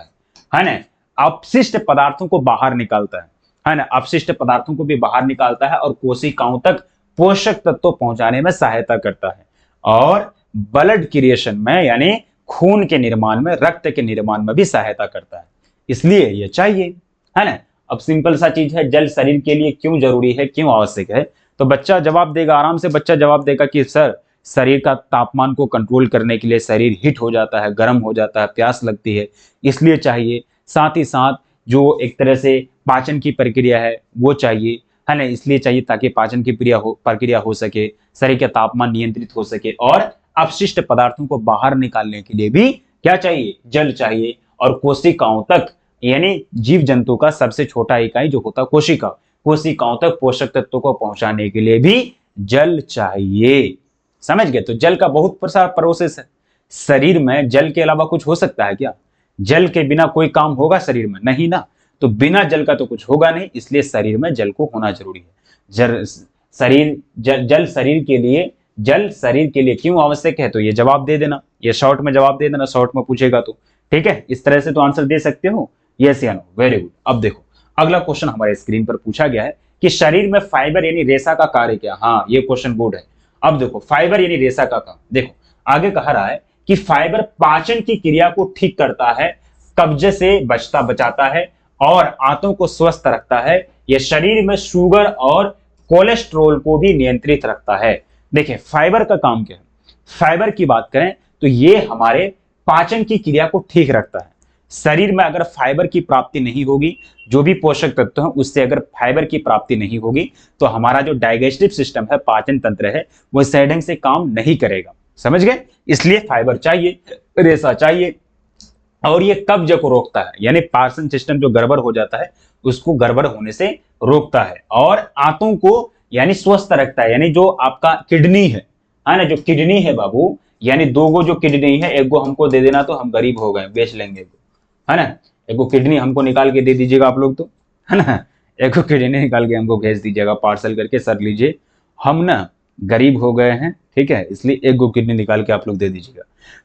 है ना? अपशिष्ट पदार्थों को बाहर निकालता है ना? अपशिष्ट पदार्थों को भी बाहर निकालता है, और कोशिकाओं तक पोषक तत्व पहुंचाने में सहायता करता है, और ब्लड क्रिएशन में यानी खून के निर्माण में, रक्त के निर्माण में भी सहायता करता है। इसलिए ये चाहिए, है ना? अब सिंपल सा चीज है, जल शरीर के लिए क्यों जरूरी है, क्यों आवश्यक है? तो बच्चा जवाब देगा, आराम से बच्चा जवाब देगा कि सर, शरीर का तापमान को कंट्रोल करने के लिए शरीर हीट हो जाता है, गर्म हो जाता है, प्यास लगती है, इसलिए चाहिए। साथ ही साथ जो एक तरह से पाचन की प्रक्रिया है वो चाहिए, है ना? इसलिए चाहिए ताकि पाचन की प्रक्रिया हो सके, शरीर का तापमान नियंत्रित हो सके, और अपशिष्ट पदार्थों को बाहर निकालने के लिए भी क्या चाहिए? जल चाहिए। और कोशिकाओं तक यानी जीव जंतु का सबसे छोटा इकाई जो होता है कोशिका, कोशिकाओं तक पोषक तत्वों को पहुंचाने के लिए भी जल चाहिए। समझ गए? तो जल का बहुत सारा प्रोसेस है। शरीर में जल के अलावा कुछ हो सकता है क्या? जल के बिना कोई काम होगा शरीर में? नहीं ना। तो बिना जल का तो कुछ होगा नहीं, इसलिए शरीर में जल को होना जरूरी है। जल शरीर के लिए क्यों आवश्यक है? तो ये जवाब दे देना, ये शॉर्ट में जवाब दे देना, शॉर्ट में पूछेगा तो। ठीक है? इस तरह से तो आंसर दे सकते हो, यस या नो। Very good. अब देखो, अगला क्वेश्चन हमारे स्क्रीन पर पूछा गया है कि शरीर में फाइबर यानी रेशा का कार्य क्या? हाँ, ये क्वेश्चन गुड है। अब देखो, फाइबर यानी रेशा का काम। देखो, आगे कह रहा है कि फाइबर पाचन की क्रिया को ठीक करता है, कब्ज से बचाता है, और आंतों को स्वस्थ रखता है। यह शरीर में शुगर और कोलेस्ट्रॉल को भी नियंत्रित रखता है। देखिए फाइबर का काम क्या है। फाइबर की बात करें तो ये हमारे पाचन की क्रिया को ठीक रखता है। शरीर में अगर फाइबर की प्राप्ति नहीं होगी, जो भी पोषक तत्व हैं उससे अगर फाइबर की प्राप्ति नहीं होगी तो हमारा जो डाइजेस्टिव सिस्टम है, पाचन तंत्र है, वो सही ढंग से काम नहीं करेगा। समझ गए? इसलिए फाइबर चाहिए, रेशा चाहिए। और ये कब्ज को रोकता है, यानी पाचन सिस्टम जो गड़बड़ हो जाता है उसको गड़बड़ होने से रोकता है। और आंतों को यानी स्वस्थ रखता है। यानी जो आपका किडनी है ना, जो किडनी है बाबू, यानी दो गो जो किडनी है, एक गो हमको दे देना तो हम गरीब हो गए, बेच लेंगे, है ना। एक गो किडनी हमको निकाल के दे दीजिएगा आप लोग तो, है ना। एक गो किडनी निकाल के हमको भेज दीजिएगा पार्सल करके, सर लीजिए हम ना गरीब हो गए हैं, ठीक है, इसलिए एक गो किडनी निकाल के आप लोग दे दीजिएगा।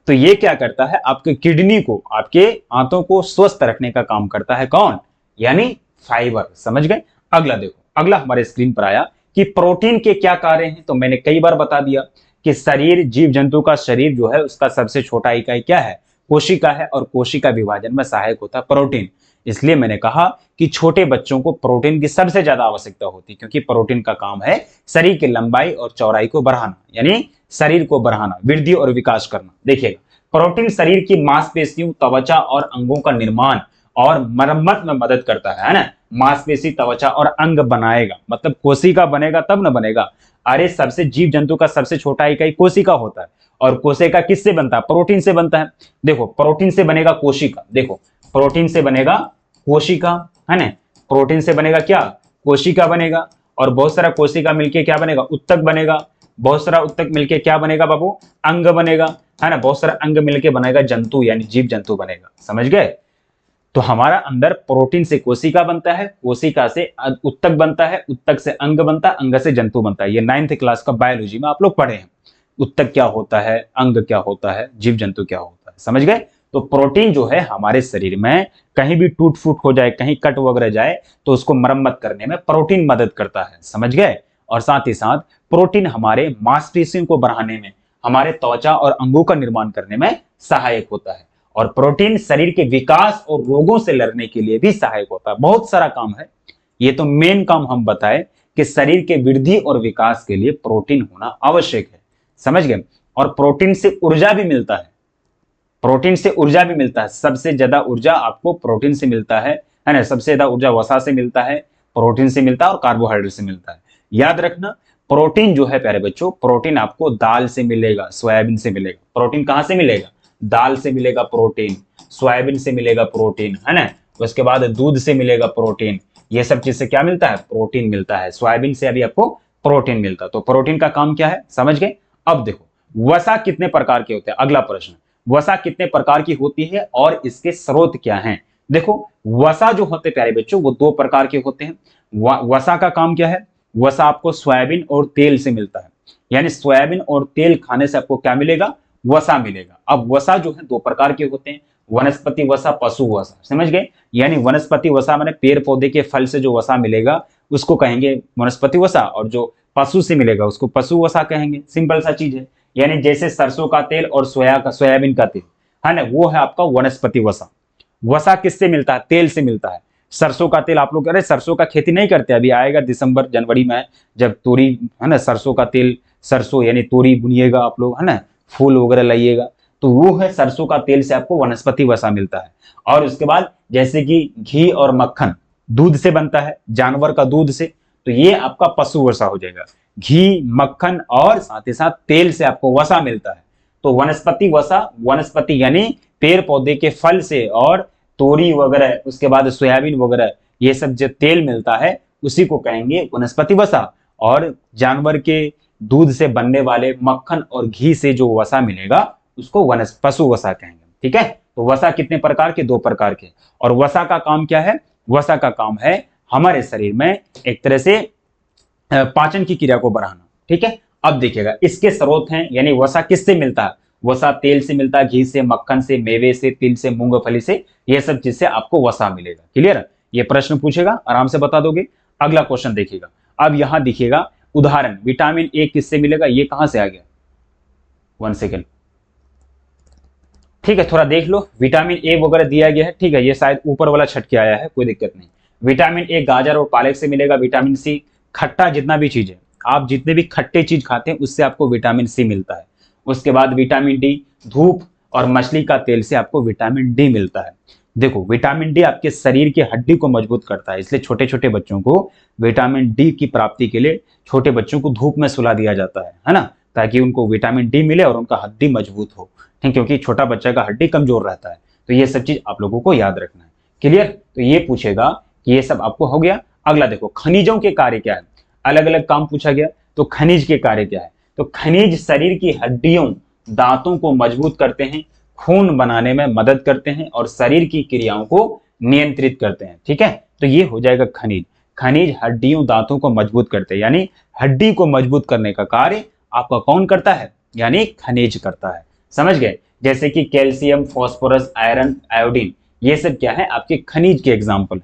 तो ये क्या करता है, आपके किडनी को, आपके आंतों को स्वस्थ रखने का काम करता है। कौन? यानी फाइबर। समझ गए? अगला देखो, अगला हमारे स्क्रीन पर आया कि प्रोटीन के क्या कार्य हैं। तो मैंने कई बार बता दिया कि शरीर, जीव जंतु का शरीर जो है उसका सबसे छोटा इकाई क्या है? कोशिका है। और कोशिका विभाजन में सहायक होता है प्रोटीन। इसलिए मैंने कहा कि छोटे बच्चों को प्रोटीन की सबसे ज्यादा आवश्यकता होती है, क्योंकि प्रोटीन का काम है शरीर की लंबाई और चौड़ाई को बढ़ाना, यानी शरीर को बढ़ाना, वृद्धि और विकास करना। देखिएगा, प्रोटीन शरीर की मांसपेशियों, त्वचा और अंगों का निर्माण और मरम्मत में मदद करता है ना। मांसपेशी, त्वचा और अंग बनाएगा, मतलब कोशिका बनेगा तब न बनेगा। अरे सबसे, जीव जंतु का सबसे छोटा इकाई कोशिका होता है। और कोशिका किससे बनता है? प्रोटीन से बनता है। देखो प्रोटीन से बनेगा कोशिका, देखो प्रोटीन से बनेगा कोशिका, है ना। प्रोटीन से बनेगा क्या? कोशिका बनेगा। और बहुत सारा कोशिका मिलके क्या बनेगा? उत्तक बनेगा। बहुत सारा उत्तक मिलके क्या बनेगा बाबू? अंग बनेगा, है ना। बहुत सारा अंग मिलके बनेगा जंतु, यानी जीव जंतु बनेगा। समझ गए? तो हमारा अंदर प्रोटीन से कोशिका बनता है, कोशिका से उत्तक बनता है, उत्तक से अंग बनता है, अंग से जंतु बनता है। ये 9th क्लास का बायोलॉजी में आप लोग पढ़े हैं। उत्तक क्या होता है, अंग क्या होता है, जीव जंतु क्या होता है। समझ गए? तो प्रोटीन जो है हमारे शरीर में कहीं भी टूट फूट हो जाए, कहीं कट वगैरह जाए, तो उसको मरम्मत करने में प्रोटीन मदद करता है। समझ गए? और साथ ही साथ प्रोटीन हमारे मांसपेशियों को बढ़ाने में, हमारे त्वचा और अंगों का निर्माण करने में सहायक होता है। और प्रोटीन शरीर के विकास और रोगों से लड़ने के लिए भी सहायक होता है। बहुत सारा काम है, ये तो मेन काम हम बताए कि शरीर के वृद्धि और विकास के लिए प्रोटीन होना आवश्यक है। समझ गए? और प्रोटीन से ऊर्जा भी मिलता है, प्रोटीन से ऊर्जा भी मिलता है। सबसे ज्यादा ऊर्जा आपको प्रोटीन से मिलता है ना। सबसे ज्यादा ऊर्जा वसा से मिलता है, प्रोटीन से मिलता है और कार्बोहाइड्रेट से मिलता है। याद रखना, प्रोटीन जो है प्यारे बच्चों, प्रोटीन आपको दाल से मिलेगा, सोयाबीन से मिलेगा। प्रोटीन कहां से मिलेगा? दाल से मिलेगा प्रोटीन, सोयाबीन से मिलेगा प्रोटीन, है ना। उसके बाद दूध से मिलेगा प्रोटीन। ये सब चीज से क्या मिलता है? प्रोटीन मिलता है। सोयाबीन से अभी आपको प्रोटीन मिलता है। तो प्रोटीन का काम क्या है, समझ गए? अब देखो, वसा कितने प्रकार के होते हैं? अगला प्रश्न, वसा कितने प्रकार की होती है और इसके स्रोत क्या हैं? देखो, वसा जो होते प्यारे बच्चों, वो 2 प्रकार के होते हैं। वसा का काम क्या है? वसा आपको सोयाबीन और तेल से मिलता है। यानी सोयाबीन और तेल खाने से आपको क्या मिलेगा? वसा मिलेगा। अब वसा जो है 2 प्रकार के होते हैं, वनस्पति वसा, पशु वसा। समझ गए? यानी वनस्पति वसा माने पेड़ पौधे के फल से जो वसा मिलेगा उसको कहेंगे वनस्पति वसा, और जो पशु से मिलेगा उसको पशु वसा कहेंगे। सिंपल सा चीज है। यानी जैसे सरसों का तेल और सोयाबीन का तेल, है ना, वो है आपका वनस्पति वसा। वसा किससे मिलता है? तेल से मिलता है। सरसों का तेल आप लोग, अरे सरसों का खेती नहीं करते? अभी आएगा दिसंबर जनवरी में, जब तोरी, है ना, सरसों का तेल, सरसों यानी तोरी बुनिएगा आप लोग, है ना, फूल वगैरह लाइएगा, तो वो है सरसों का तेल से आपको वनस्पति वसा मिलता है। और उसके बाद जैसे कि घी और मक्खन दूध से बनता है, जानवर का दूध से, तो ये आपका पशु वसा हो जाएगा। घी, मक्खन और साथ ही साथ तेल से आपको वसा मिलता है। तो वनस्पति वसा, वनस्पति यानी पेड़ पौधे के फल से, और तोरी वगैरह, उसके बाद सोयाबीन वगैरह, ये सब जो तेल मिलता है उसी को कहेंगे वनस्पति वसा। और जानवर के दूध से बनने वाले मक्खन और घी से जो वसा मिलेगा उसको पशु वसा कहेंगे। ठीक है? तो वसा कितने प्रकार के? 2 प्रकार के। और वसा का काम क्या है? वसा का काम है हमारे शरीर में एक तरह से पाचन की क्रिया को बढ़ाना। ठीक है? अब देखिएगा, इसके स्रोत हैं, यानी वसा किससे मिलता है? वसा तेल से मिलता है, घी से, मक्खन से, मेवे से, तिल से, मूंगफली से, ये सब चीज से आपको वसा मिलेगा। क्लियर? ये प्रश्न पूछेगा, आराम से बता दोगे। अगला क्वेश्चन देखिएगा। अब यहां दिखेगा उदाहरण, विटामिन ए किससे मिलेगा? ये कहां से आ गया? 1 सेकेंड। ठीक है, थोड़ा देख लो, विटामिन ए वगैरह दिया गया है, ठीक है, ये शायद ऊपर वाला छट के आया है, कोई दिक्कत नहीं। विटामिन ए गाजर और पालक से मिलेगा। विटामिन सी खट्टा जितना भी चीज है, आप जितने भी खट्टे चीज खाते हैं उससे आपको विटामिन सी मिलता है। उसके बाद विटामिन डी, धूप और मछली का तेल से आपको विटामिन डी मिलता है। देखो, विटामिन डी आपके शरीर की हड्डी को मजबूत करता है, इसलिए छोटे छोटे बच्चों को विटामिन डी की प्राप्ति के लिए छोटे बच्चों को धूप में सुला दिया जाता है ना, ताकि उनको विटामिन डी मिले और उनका हड्डी मजबूत हो, ठीक, क्योंकि छोटा बच्चा का हड्डी कमजोर रहता है। तो ये सब चीज आप लोगों को याद रखना है। क्लियर? तो ये पूछेगा कि ये सब आपको हो गया। अगला देखो, खनिजों के कार्य क्या है, अलग अलग काम पूछा गया। तो खनिज के कार्य क्या है? तो खनिज शरीर की हड्डियों, दांतों को मजबूत करते हैं, खून बनाने में मदद करते हैं और शरीर की क्रियाओं को नियंत्रित करते हैं। ठीक है, तो ये हो जाएगा खनिज। खनिज हड्डियों, दांतों को मजबूत करते हैं, यानी हड्डी को मजबूत करने का कार्य आपका कौन करता है? यानी खनिज करता है। समझ गए? जैसे कि कैल्शियम, फास्फोरस, आयरन, आयोडीन, ये सब क्या है? आपके खनिज के एग्जाम्पल है।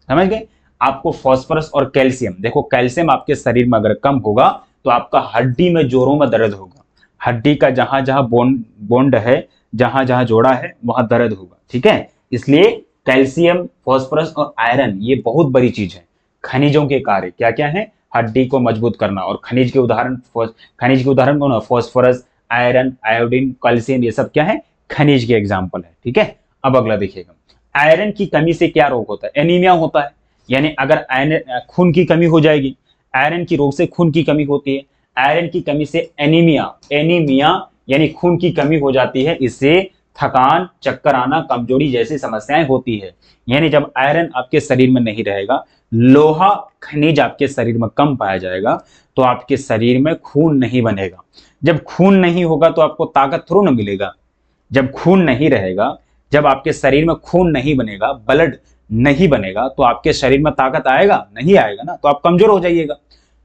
समझ गए? आपको फास्फोरस और कैल्शियम, देखो कैल्शियम आपके शरीर में अगर कम होगा तो आपका हड्डी में, जोड़ों में दर्द होगा। हड्डी का जहां जहां बोन्ड है, जहां जहां जोड़ा है, वहां दर्द होगा। ठीक है, इसलिए कैल्शियम, फास्फोरस और आयरन ये बहुत बड़ी चीज है। खनिजों के कार्य क्या क्या है? हड्डी को मजबूत करना। और खनिज के उदाहरण कौन है? फास्फोरस, आयरन, आयोडीन, कैल्शियम, ये सब क्या है? खनिज के एग्जाम्पल है। ठीक है, अब अगला देखिएगा, आयरन की कमी से क्या रोग होता है? एनीमिया होता है। यानी अगर आयरन, खून की कमी हो जाएगी, आयरन की रोग से खून की कमी होती है। आयरन की कमी से एनीमिया यानी खून की कमी हो जाती है। इससे थकान, चक्कर आना, कमजोरी जैसी समस्याएं होती है। यानी जब आयरन आपके शरीर में नहीं रहेगा, लोहा खनिज आपके शरीर में कम पाया जाएगा, तो आपके शरीर में खून नहीं बनेगा। जब खून नहीं होगा तो आपको ताकत थोड़ा ना मिलेगा। जब खून नहीं रहेगा, जब आपके शरीर में खून नहीं बनेगा, ब्लड नहीं बनेगा, तो आपके शरीर में ताकत आएगा? नहीं आएगा ना, तो आप कमजोर हो जाइएगा।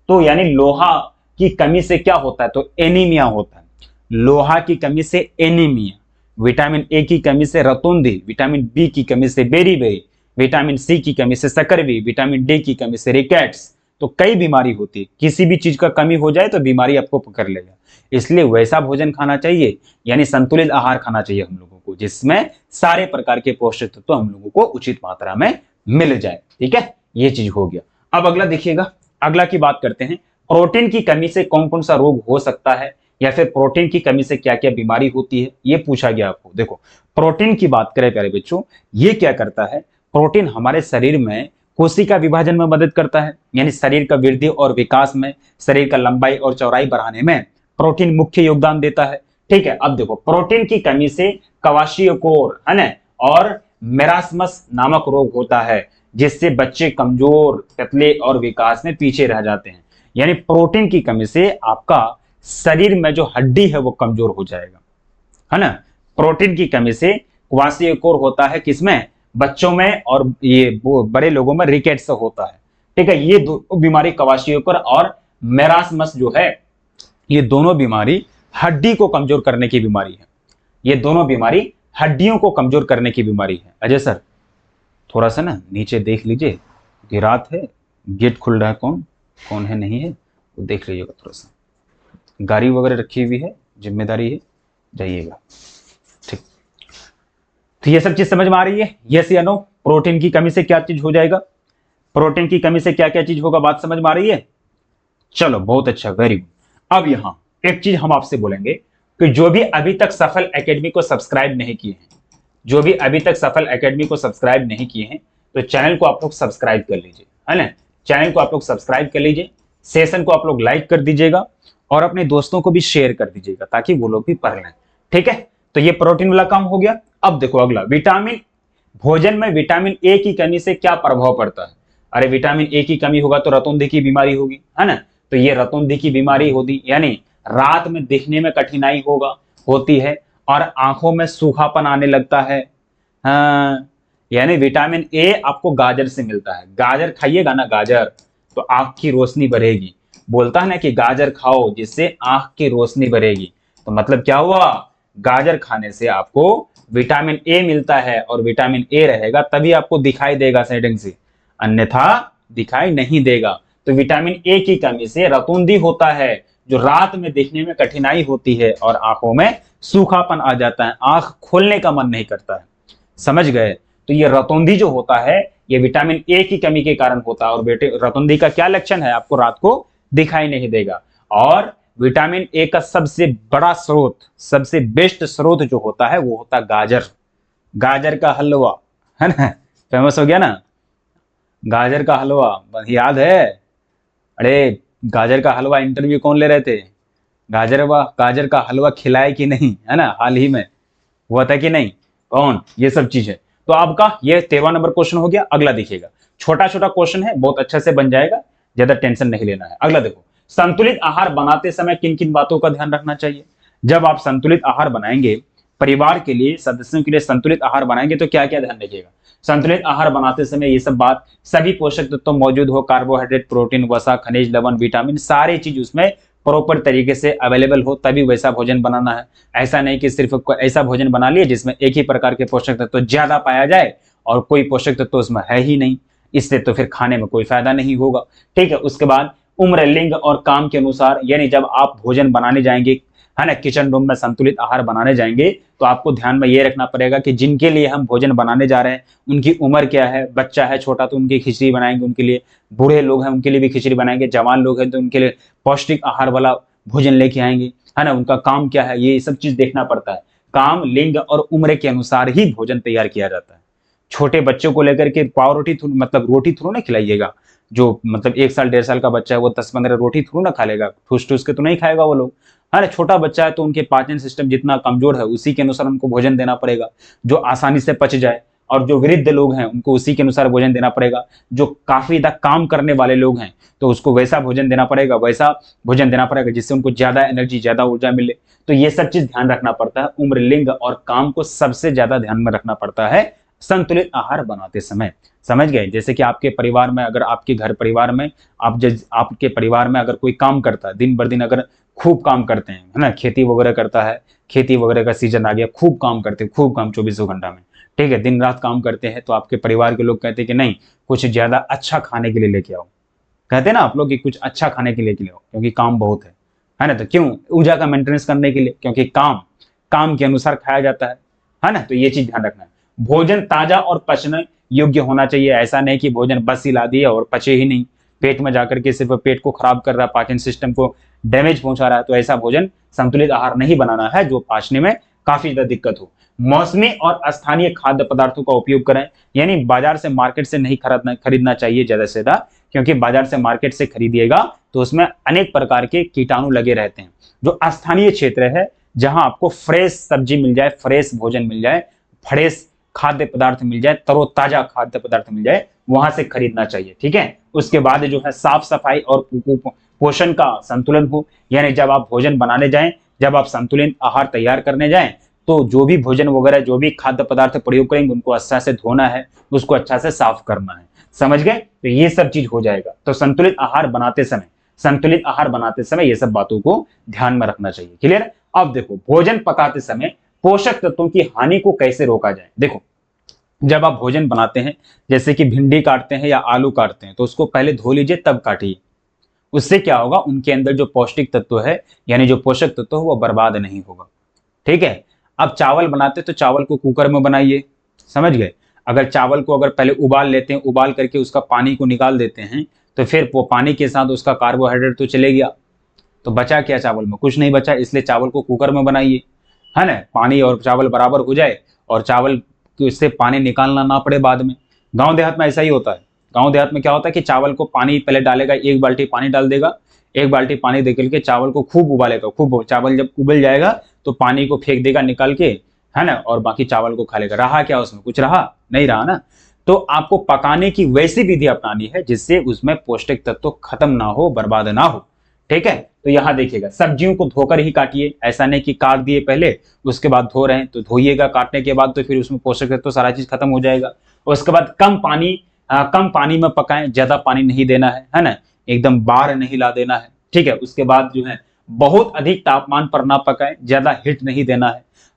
तो यानी लोहा की कमी से क्या होता है? तो एनीमिया होता है। लोहा की कमी से एनीमिया, विटामिन ए की कमी से रतौंधी, विटामिन बी की कमी से बेरीबेरी, विटामिन सी की कमी से सकरवी, विटामिन डी की कमी से रिकेट्स। तो कई बीमारी होती है, किसी भी चीज का कमी हो जाए तो बीमारी आपको पकड़ लेगा। इसलिए वैसा भोजन खाना चाहिए, यानी संतुलित आहार खाना चाहिए हम लोगों को, जिसमें सारे प्रकार के पोषक तत्व हम लोगों को उचित मात्रा में मिल जाए। ठीक है, ये चीज हो गया। अब अगला देखिएगा, अगला की बात करते हैं, प्रोटीन की कमी से कौन कौन सा रोग हो सकता है, या फिर प्रोटीन की कमी से क्या क्या बीमारी होती है, ये पूछा गया आपको। देखो, प्रोटीन की बात करें प्यारे बच्चों, ये क्या करता है? प्रोटीन हमारे शरीर में कोशिका विभाजन में मदद करता है, यानी शरीर का वृद्धि और विकास में, शरीर का लंबाई और चौड़ाई बढ़ाने में प्रोटीन मुख्य योगदान देता है। ठीक है, अब देखो, प्रोटीन की कमी से क्वाशियोकोर, है ना, और मेरास्मस नामक रोग होता है, जिससे बच्चे कमजोर, पतले और विकास में पीछे रह जाते हैं। यानी प्रोटीन की कमी से आपका शरीर में जो हड्डी है वो कमजोर हो जाएगा, है ना। प्रोटीन की कमी से क्वाशियोकोर होता है, किसमें? बच्चों में, और ये बड़े लोगों में रिकेट्स होता है। ठीक है, ये दो बीमारी, क्वाशियोकोर और मेरास्मस जो है, ये दोनों बीमारी हड्डी को कमजोर करने की बीमारी है। ये दोनों बीमारी हड्डियों को कमजोर करने की बीमारी है। अजय सर, थोड़ा सा ना नीचे देख लीजिए, कि रात है, गेट खुल रहा है, कौन कौन है नहीं है वो देख लीजिएगा। थोड़ा सा गाड़ी वगैरह रखी हुई है, जिम्मेदारी है, जाइएगा। ठीक, तो ये सब चीज समझ में आ रही है? यस या नो? प्रोटीन की कमी से क्या चीज हो जाएगा? प्रोटीन की कमी से क्या क्या चीज होगा? बात समझ में आ रही है? चलो, बहुत अच्छा, वेरी गुड। अब यहां एक चीज हम आपसे बोलेंगे कि जो भी अभी तक सफल एकेडमी को सब्सक्राइब नहीं किए हैं, जो भी अभी तक सफल एकेडमी को सब्सक्राइब नहीं किए हैं, तो चैनल को आप लोग सब्सक्राइब कर लीजिए, है ना। चैनल को आप लोग सब्सक्राइब कर लीजिए, सेशन को आप लोग लाइक कर दीजिएगा, और अपने दोस्तों को भी शेयर कर दीजिएगा, ताकि वो लोग भी पढ़ लें। ठीक है, तो ये प्रोटीन वाला काम हो गया। अब देखो अगला, विटामिन, भोजन में विटामिन ए की कमी से क्या प्रभाव पड़ता है? अरे विटामिन ए की कमी होगा तो रतौंधी की बीमारी होगी, है ना। तो ये रतौंधी की बीमारी होती, यानी रात में दिखने में कठिनाई होती है, और आंखों में सूखापन आने लगता है। हाँ, यानी विटामिन ए आपको गाजर से मिलता है। गाजर खाइएगा ना, गाजर, तो आंख की रोशनी बढ़ेगी। बोलता है ना कि गाजर खाओ जिससे आंख की रोशनी बढ़ेगी, तो मतलब क्या हुआ? गाजर खाने से आपको विटामिन ए मिलता है, और विटामिन ए रहेगा तभी आपको दिखाई देगा सेटिंग से, अन्यथा दिखाई नहीं देगा। तो विटामिन ए की कमी से रतौंधी होता है, जो रात में देखने में कठिनाई होती है और आंखों में सूखापन आ जाता है, आंख खोलने का मन नहीं करता है। समझ गए? तो ये रतौंधी जो होता है ये विटामिन ए की कमी के कारण होता है। और बेटे रतौंधी का क्या लक्षण है? आपको रात को दिखाई नहीं देगा। और विटामिन ए का सबसे बड़ा स्रोत, सबसे बेस्ट स्रोत जो होता है वो होता है गाजर। गाजर का हलवा, है ना, फेमस हो गया ना, गाजर का हलवा, याद है? अरे गाजर का हलवा इंटरव्यू कौन ले रहे थे? गाजर का हलवा खिलाए कि नहीं, है ना, हाल ही में हुआ था कि नहीं? कौन? ये सब चीज है। तो आपका ये 13वां नंबर क्वेश्चन हो गया। अगला देखिएगा, छोटा छोटा क्वेश्चन है, बहुत अच्छे से बन जाएगा, ज्यादा टेंशन नहीं लेना है। अगला देखो, संतुलित आहार बनाते समय किन किन बातों का ध्यान रखना चाहिए? जब आप संतुलित आहार बनाएंगे, परिवार के लिए, सदस्यों के लिए संतुलित आहार बनाएंगे तो क्या क्या ध्यान रखिएगा? संतुलित आहार बनाते समय ये सब बात, सभी पोषक तत्व मौजूद हो, कार्बोहाइड्रेट, प्रोटीन, वसा, खनिज, लवण, विटामिन, सारी चीज उसमें प्रॉपर तरीके से अवेलेबल हो, तभी वैसा भोजन बनाना है। ऐसा नहीं कि सिर्फ ऐसा भोजन बना लिए जिसमें एक ही प्रकार के पोषक तत्व ज्यादा पाया जाए और कोई पोषक तत्व उसमें है ही नहीं, इससे तो फिर खाने में कोई फायदा नहीं होगा। ठीक है। उसके बाद उम्र, लिंग और काम के अनुसार, यानी जब आप भोजन बनाने जाएंगे, है ना, किचन रूम में संतुलित आहार बनाने जाएंगे तो आपको ध्यान में ये रखना पड़ेगा कि जिनके लिए हम भोजन बनाने जा रहे हैं उनकी उम्र क्या है। बच्चा है छोटा तो उनकी खिचड़ी बनाएंगे उनके लिए, बूढ़े लोग हैं उनके लिए भी खिचड़ी बनाएंगे, जवान लोग हैं तो उनके लिए पौष्टिक आहार वाला भोजन लेके आएंगे, है ना। उनका काम क्या है, ये सब चीज देखना पड़ता है। काम, लिंग और उम्र के अनुसार ही भोजन तैयार किया जाता है। छोटे बच्चों को लेकर के पाव रोटी मतलब रोटी थोड़ा ना खिलाइएगा। जो मतलब 1 साल 1.5 साल का बच्चा है वो 10-15 रोटी थोड़ा ना खा लेगा, ठूस ठूस के तो नहीं खाएगा वो लोग। अरे छोटा बच्चा है तो उनके पाचन सिस्टम जितना कमजोर है उसी के अनुसार उनको भोजन देना पड़ेगा, जो आसानी से पच जाए। और जो वृद्ध लोग हैं उनको उसी के अनुसार भोजन देना पड़ेगा। जो काफी ज्यादा काम करने वाले लोग हैं तो उसको वैसा भोजन देना पड़ेगा, वैसा भोजन देना पड़ेगा जिससे उनको ज्यादा एनर्जी, ज्यादा ऊर्जा मिले। तो ये सब चीज ध्यान रखना पड़ता है। उम्र, लिंग और काम को सबसे ज्यादा ध्यान में रखना पड़ता है संतुलित आहार बनाते समय। समझ गए? जैसे कि आपके परिवार में, अगर आपके घर परिवार में आपके परिवार में अगर कोई काम करता है, दिन बर दिन अगर खूब काम करते हैं, है ना, खेती वगैरह करता है, खेती वगैरह का सीजन आ गया, खूब काम करते हैं, खूब काम 24 घंटा में, ठीक है, दिन रात काम करते हैं, तो आपके परिवार के लोग कहते हैं कि नहीं, कुछ ज्यादा अच्छा खाने के लिए लेके आओ। कहते हैं ना आप लोग कि कुछ अच्छा खाने के लिए लेके आओ, क्योंकि काम बहुत है ना। तो क्यों? ऊर्जा का मेंटेनेंस करने के लिए, क्योंकि काम के अनुसार खाया जाता है ना। तो ये चीज ध्यान रखना है। भोजन ताजा और पचने योग्य होना चाहिए। ऐसा नहीं कि भोजन बस हिला दिया और पचे ही नहीं, पेट में जाकर के सिर्फ पेट को खराब कर रहा है, पाचन सिस्टम को डैमेज पहुंचा रहा है, तो ऐसा भोजन संतुलित आहार नहीं बनाना है जो पाचने में काफी ज्यादा दिक्कत हो। मौसमी और स्थानीय खाद्य पदार्थों का उपयोग करें, यानी बाजार से, मार्केट से नहीं खरीदना चाहिए ज्यादा से ज्यादा, क्योंकि बाजार से, मार्केट से खरीदिएगा तो उसमें अनेक प्रकार के कीटाणु लगे रहते हैं। जो स्थानीय क्षेत्र है, जहां आपको फ्रेश सब्जी मिल जाए, फ्रेश भोजन मिल जाए, फ्रेश खाद्य पदार्थ मिल जाए, तरोताजा खाद्य पदार्थ मिल जाए, वहां से खरीदना चाहिए। ठीक है। उसके बाद जो है साफ सफाई और पोषण का संतुलन हो, यानी जब आप भोजन बनाने जाएं, जब आप संतुलित आहार तैयार करने जाएं, तो जो भी भोजन वगैरह, जो भी खाद्य पदार्थ प्रयोग करेंगे उनको अच्छा से धोना है, उसको अच्छा से साफ करना है। समझ गए? तो ये सब चीज हो जाएगा। तो संतुलित आहार बनाते समय ये सब बातों को ध्यान में रखना चाहिए। क्लियर? अब देखो, भोजन पकाते समय पोषक तत्वों की हानि को कैसे रोका जाए। देखो, जब आप भोजन बनाते हैं, जैसे कि भिंडी काटते हैं या आलू काटते हैं, तो उसको पहले धो लीजिए तब काटिए। उससे क्या होगा, उनके अंदर जो पौष्टिक तत्व है, यानी जो पोषक तत्व है, वो बर्बाद नहीं होगा। ठीक है। अब चावल बनाते तो चावल को कुकर में बनाइए। समझ गए? अगर चावल को अगर पहले उबाल लेते हैं, उबाल करके उसका पानी को निकाल देते हैं, तो फिर वो पानी के साथ उसका कार्बोहाइड्रेट तो चले गया, तो बचा क्या चावल में? कुछ नहीं बचा। इसलिए चावल को कुकर में बनाइए, है ना, पानी और चावल बराबर हो जाए और चावल इससे पानी निकालना ना पड़े बाद में। गांव देहात में ऐसा ही होता है। गांव देहात में क्या होता है कि चावल को पानी पहले डालेगा, 1 बाल्टी पानी डाल देगा, 1 बाल्टी पानी दे करके चावल को खूब उबालेगा, खूब। चावल जब उबल जाएगा तो पानी को फेंक देगा निकाल के, है ना, और बाकी चावल को खा लेगा। रहा क्या उसमें? कुछ रहा नहीं, रहा ना। तो आपको पकाने की वैसी विधि अपनानी है जिससे उसमें पौष्टिक तत्व खत्म ना हो, बर्बाद ना हो। ठीक है। तो यहां देखिएगा, सब्जियों को धोकर ही काटिए। ऐसा नहीं कि काट दिए पहले उसके बाद धो रहे हैं, तो धोइएगा काटने के बाद, तो फिर उसमें पोषक तत्व सारा चीज खत्म हो जाएगा। उसके बाद कम पानी में पकाएं, ज्यादा पानी नहीं देना है ना, एकदम बार नहीं ला देना है। ठीक है। उसके बाद जो है बहुत अधिक तापमान पर ना पकाएं, ज्यादा हीट नहीं देना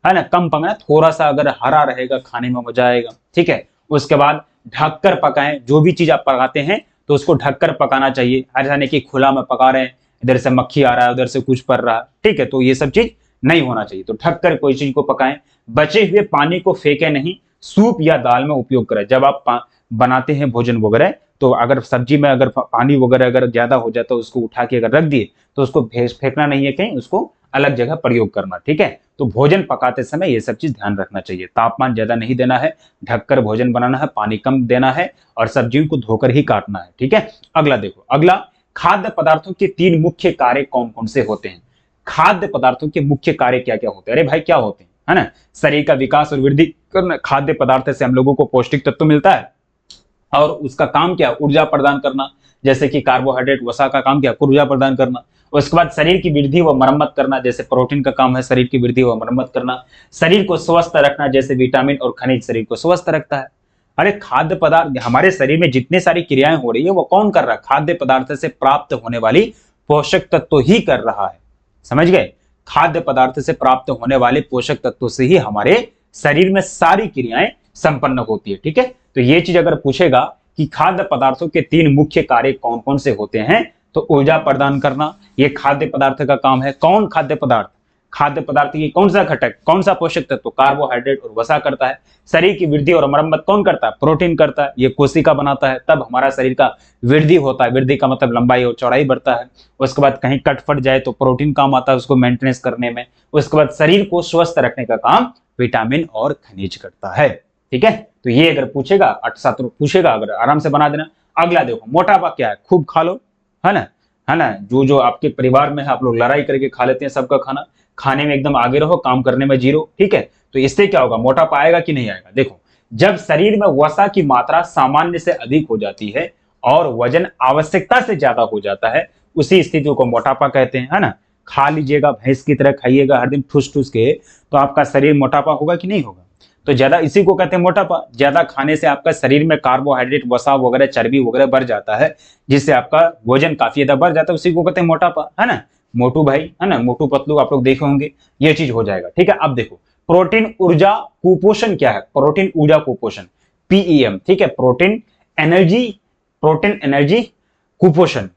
है ना, कम पकाएं। थोड़ा सा अगर हरा रहेगा खाने में मजा आएगा। ठीक है। उसके बाद ढककर पकाएं। जो भी चीज आप पकाते हैं तो उसको ढककर पकाना चाहिए। ऐसा नहीं कि खुला में पका रहे हैं, इधर से मक्खी आ रहा है, उधर से कुछ पड़ रहा है, ठीक है, तो ये सब चीज नहीं होना चाहिए। तो ढक कर कोई चीज को पकाएं, बचे हुए पानी को फेंके नहीं, सूप या दाल में उपयोग करें। जब आप बनाते हैं भोजन वगैरह, तो अगर सब्जी में अगर पानी वगैरह अगर ज्यादा हो जाता है, उसको उठा के अगर रख दिए तो उसको फेंकना नहीं है कहीं, उसको अलग जगह प्रयोग करना, ठीक है। तो भोजन पकाते समय ये सब चीज ध्यान रखना चाहिए। तापमान ज्यादा नहीं देना है, ढककर भोजन बनाना है, पानी कम देना है और सब्जियों को धोकर ही काटना है, ठीक है। अगला देखो, अगला खाद्य पदार्थों के 3 मुख्य कार्य कौन कौन से होते हैं। खाद्य पदार्थों के मुख्य कार्य क्या क्या होते हैं? अरे भाई क्या होते हैं, है ना? शरीर का विकास और वृद्धि करना। खाद्य पदार्थ से हम लोगों को पौष्टिक तत्व मिलता है और उसका काम क्या? ऊर्जा प्रदान करना। जैसे कि कार्बोहाइड्रेट, वसा का काम क्या? ऊर्जा प्रदान करना। उसके बाद शरीर की वृद्धि व मरम्मत करना, जैसे प्रोटीन का काम है शरीर की वृद्धि व मरम्मत करना। शरीर को स्वस्थ रखना, जैसे विटामिन और खनिज शरीर को स्वस्थ रखता है। अरे खाद्य पदार्थ, हमारे शरीर में जितने सारी क्रियाएं हो रही है वो कौन कर रहा है? खाद्य पदार्थ से प्राप्त होने वाली पोषक तत्व ही कर रहा है, समझ गए? खाद्य पदार्थ से प्राप्त होने वाले पोषक तत्वों से ही हमारे शरीर में सारी क्रियाएं संपन्न होती है, ठीक है। तो ये चीज अगर पूछेगा कि खाद्य पदार्थों के 3 मुख्य कार्य कौन कौन से होते हैं, तो ऊर्जा प्रदान करना ये खाद्य पदार्थ का काम है। कौन खाद्य पदार्थ? खाद्य पदार्थ की कौन सा घटक, कौन सा पोषक तत्व? कार्बोहाइड्रेट और वसा करता है। शरीर की वृद्धि और मरम्मत कौन करता है? प्रोटीन करता है। ये कोशिका बनाता है, तब हमारा शरीर का वृद्धि होता है। वृद्धि का मतलब लंबाई और चौड़ाई बढ़ता है। उसके बाद कहीं कट फट जाए तो प्रोटीन काम आता है उसको मेंटेनेंस करने में। उसके बाद शरीर को स्वस्थ रखने का काम विटामिन और खनिज करता है, ठीक है। तो ये अगर पूछेगा 8-7 पूछेगा, अगर आराम से बना देना। अगला देखो, मोटापा क्या है? खूब खा लो, है ना, है ना। जो जो आपके परिवार में है, आप लोग लड़ाई करके खा लेते हैं सबका खाना, खाने में एकदम आगे रहो, काम करने में जीरो, ठीक है। तो इससे क्या होगा? मोटापा आएगा कि नहीं आएगा? देखो, जब शरीर में वसा की मात्रा सामान्य से अधिक हो जाती है और वजन आवश्यकता से ज्यादा हो जाता है, उसी स्थिति को मोटापा कहते हैं, है ना। खा लीजिएगा, भैंस की तरह खाइएगा हर दिन ठूस ठूस के, तो आपका शरीर मोटापा होगा कि नहीं होगा? तो ज्यादा, इसी को कहते हैं मोटापा। ज्यादा खाने से आपका शरीर में कार्बोहाइड्रेट, वसा वगैरह, चर्बी वगैरह बढ़ जाता है, जिससे आपका वजन काफी ज्यादा बढ़ जाता है, उसी को कहते हैं मोटापा, है ना। मोटू भाई, है ना, मोटू पतलू आप लोग देखे होंगे, ये चीज हो जाएगा, ठीक है। अब देखो, प्रोटीन ऊर्जा कुपोषण क्या है? प्रोटीन ऊर्जा कुपोषण, पीईएम, ठीक है। प्रोटीन एनर्जी कुपोषण,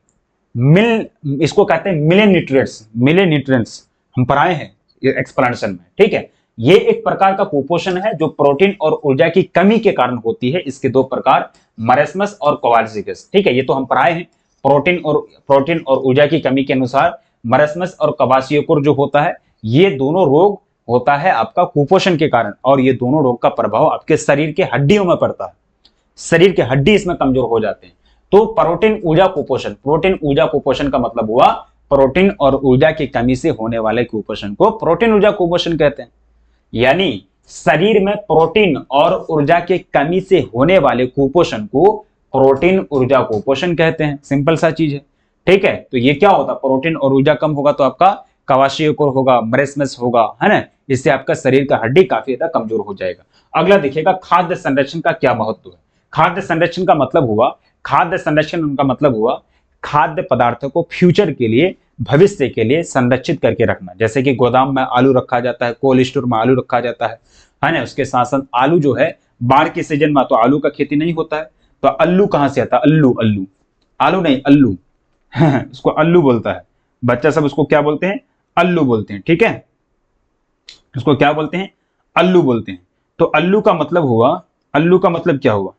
इसको कहते हैं मिलेन्यूट्रिएंट्स, हम पढ़ाए हैं एक्सप्लेनेशन में, ठीक है। ये एक प्रकार का कुपोषण है जो प्रोटीन और ऊर्जा की कमी के कारण होती है। इसके 2 प्रकार, मरेस्मस और क्वार्सिकस, ठीक है, ये तो हम पढ़ाए हैं। प्रोटीन और ऊर्जा की कमी के अनुसार मरेस्मस और क्वार्सियोकोर जो होता है, ये दोनों रोग होता है आपका कुपोषण के कारण, और ये दोनों रोग का प्रभाव आपके शरीर के हड्डियों में पड़ता है। शरीर के हड्डी इसमें कमजोर हो जाते हैं। तो प्रोटीन ऊर्जा कुपोषण का मतलब हुआ प्रोटीन और ऊर्जा की कमी से होने वाले कुपोषण को प्रोटीन ऊर्जा कुपोषण कहते हैं। यानी शरीर में प्रोटीन और ऊर्जा की कमी से होने वाले कुपोषण को प्रोटीन ऊर्जा कुपोषण कहते हैं। सिंपल सा चीज है, ठीक है। तो ये क्या होता? प्रोटीन और ऊर्जा कम होगा तो आपका क्वार्सियोकोर होगा, मरेस्मस होगा, है ना। इससे आपका शरीर का हड्डी काफी ज्यादा कमजोर हो जाएगा। अगला देखिएगा, खाद्य संरक्षण का क्या महत्व है। खाद्य संरक्षण का मतलब हुआ खाद्य पदार्थों को फ्यूचर के लिए, भविष्य के लिए संरक्षित करके रखना। जैसे कि गोदाम में आलू रखा जाता है, कोल्ड स्टोर में आलू रखा जाता है ना। उसके साथ साथ आलू जो है, बाढ़ के सीजन में तो आलू का खेती नहीं होता है, तो अल्लू कहां से आता है? आलू नहीं, अल्लू इसको अल्लू बोलता है बच्चा सब। उसको क्या बोलते हैं? अल्लू बोलते हैं, ठीक है। उसको क्या बोलते हैं? अल्लू बोलते हैं। तो अल्लू का मतलब क्या हुआ?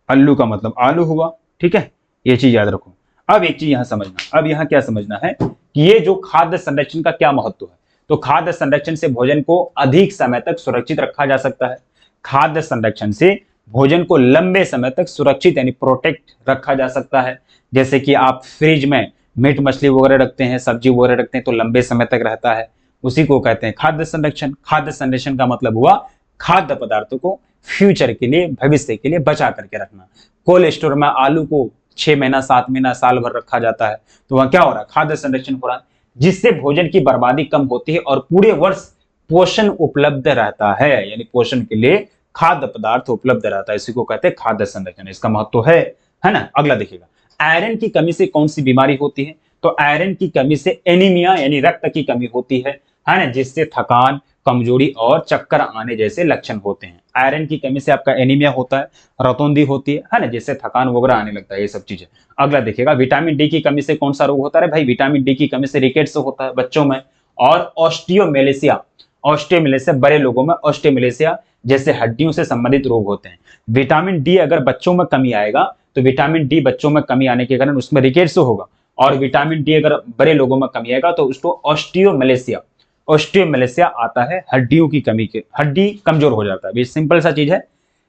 अल्लू का मतलब आलू हुआ, ठीक है। ये चीज याद रखो। अब एक चीज यहां समझना, अब यहां क्या समझना है कि ये जो खाद्य संरक्षण का क्या महत्व है। तो खाद्य संरक्षण से भोजन को अधिक समय तक सुरक्षित रखा जा सकता है। खाद्य संरक्षण से भोजन को लंबे समय तक सुरक्षित यानी प्रोटेक्ट रखा जा सकता है। जैसे कि आप फ्रिज में मीट मछली वगैरह रखते हैं, सब्जी वगैरह रखते हैं, तो लंबे समय तक रहता है, उसी को कहते हैं खाद्य संरक्षण। खाद्य संरक्षण का मतलब हुआ खाद्य पदार्थों को फ्यूचर के लिए, भविष्य के लिए बचा करके रखना। कोल्ड स्टोर में आलू को 6 महीना, 7 महीना, साल भर रखा जाता है, तो वहां क्या हो रहा है? खाद्य संरक्षण हो रहा है, जिससे भोजन की बर्बादी कम होती है और पूरे वर्ष पोषण उपलब्ध रहता है। यानी पोषण के लिए खाद्य पदार्थ उपलब्ध रहता है, इसी को कहते हैं खाद्य संरक्षण। इसका महत्व है ना। अगला देखिएगा, आयरन की कमी से कौन सी बीमारी होती है? तो आयरन की कमी से एनीमिया यानी रक्त की कमी होती है। है ना, जिससे थकान, कमजोरी और चक्कर आने जैसे लक्षण होते हैं। आयरन की कमी से आपका एनीमिया होता है, रतौंधी होती है ना, जिससे थकान वगैरह आने लगता है, ये सब चीजें। अगला देखिएगा, विटामिन डी की कमी से कौन सा रोग होता है भाई? विटामिन डी की कमी से रिकेट्स होता है बच्चों में, और ऑस्टियोमेलेसिया, ऑस्टियोमेलेसिया बड़े लोगों में, ऑस्टियोमेलेसिया जैसे हड्डियों से संबंधित रोग होते हैं। विटामिन डी अगर बच्चों में कमी आएगा तो विटामिन डी बच्चों में कमी आने के कारण उसमें रिकेट्स होगा, और विटामिन डी अगर बड़े लोगों में कमी आएगा तो उसको ऑस्टियोमेलेसिया, ऑस्टियोमेलेसिया आता है हड्डियों की कमी के, हड्डी कमजोर हो जाता है। ये सिंपल सा चीज है,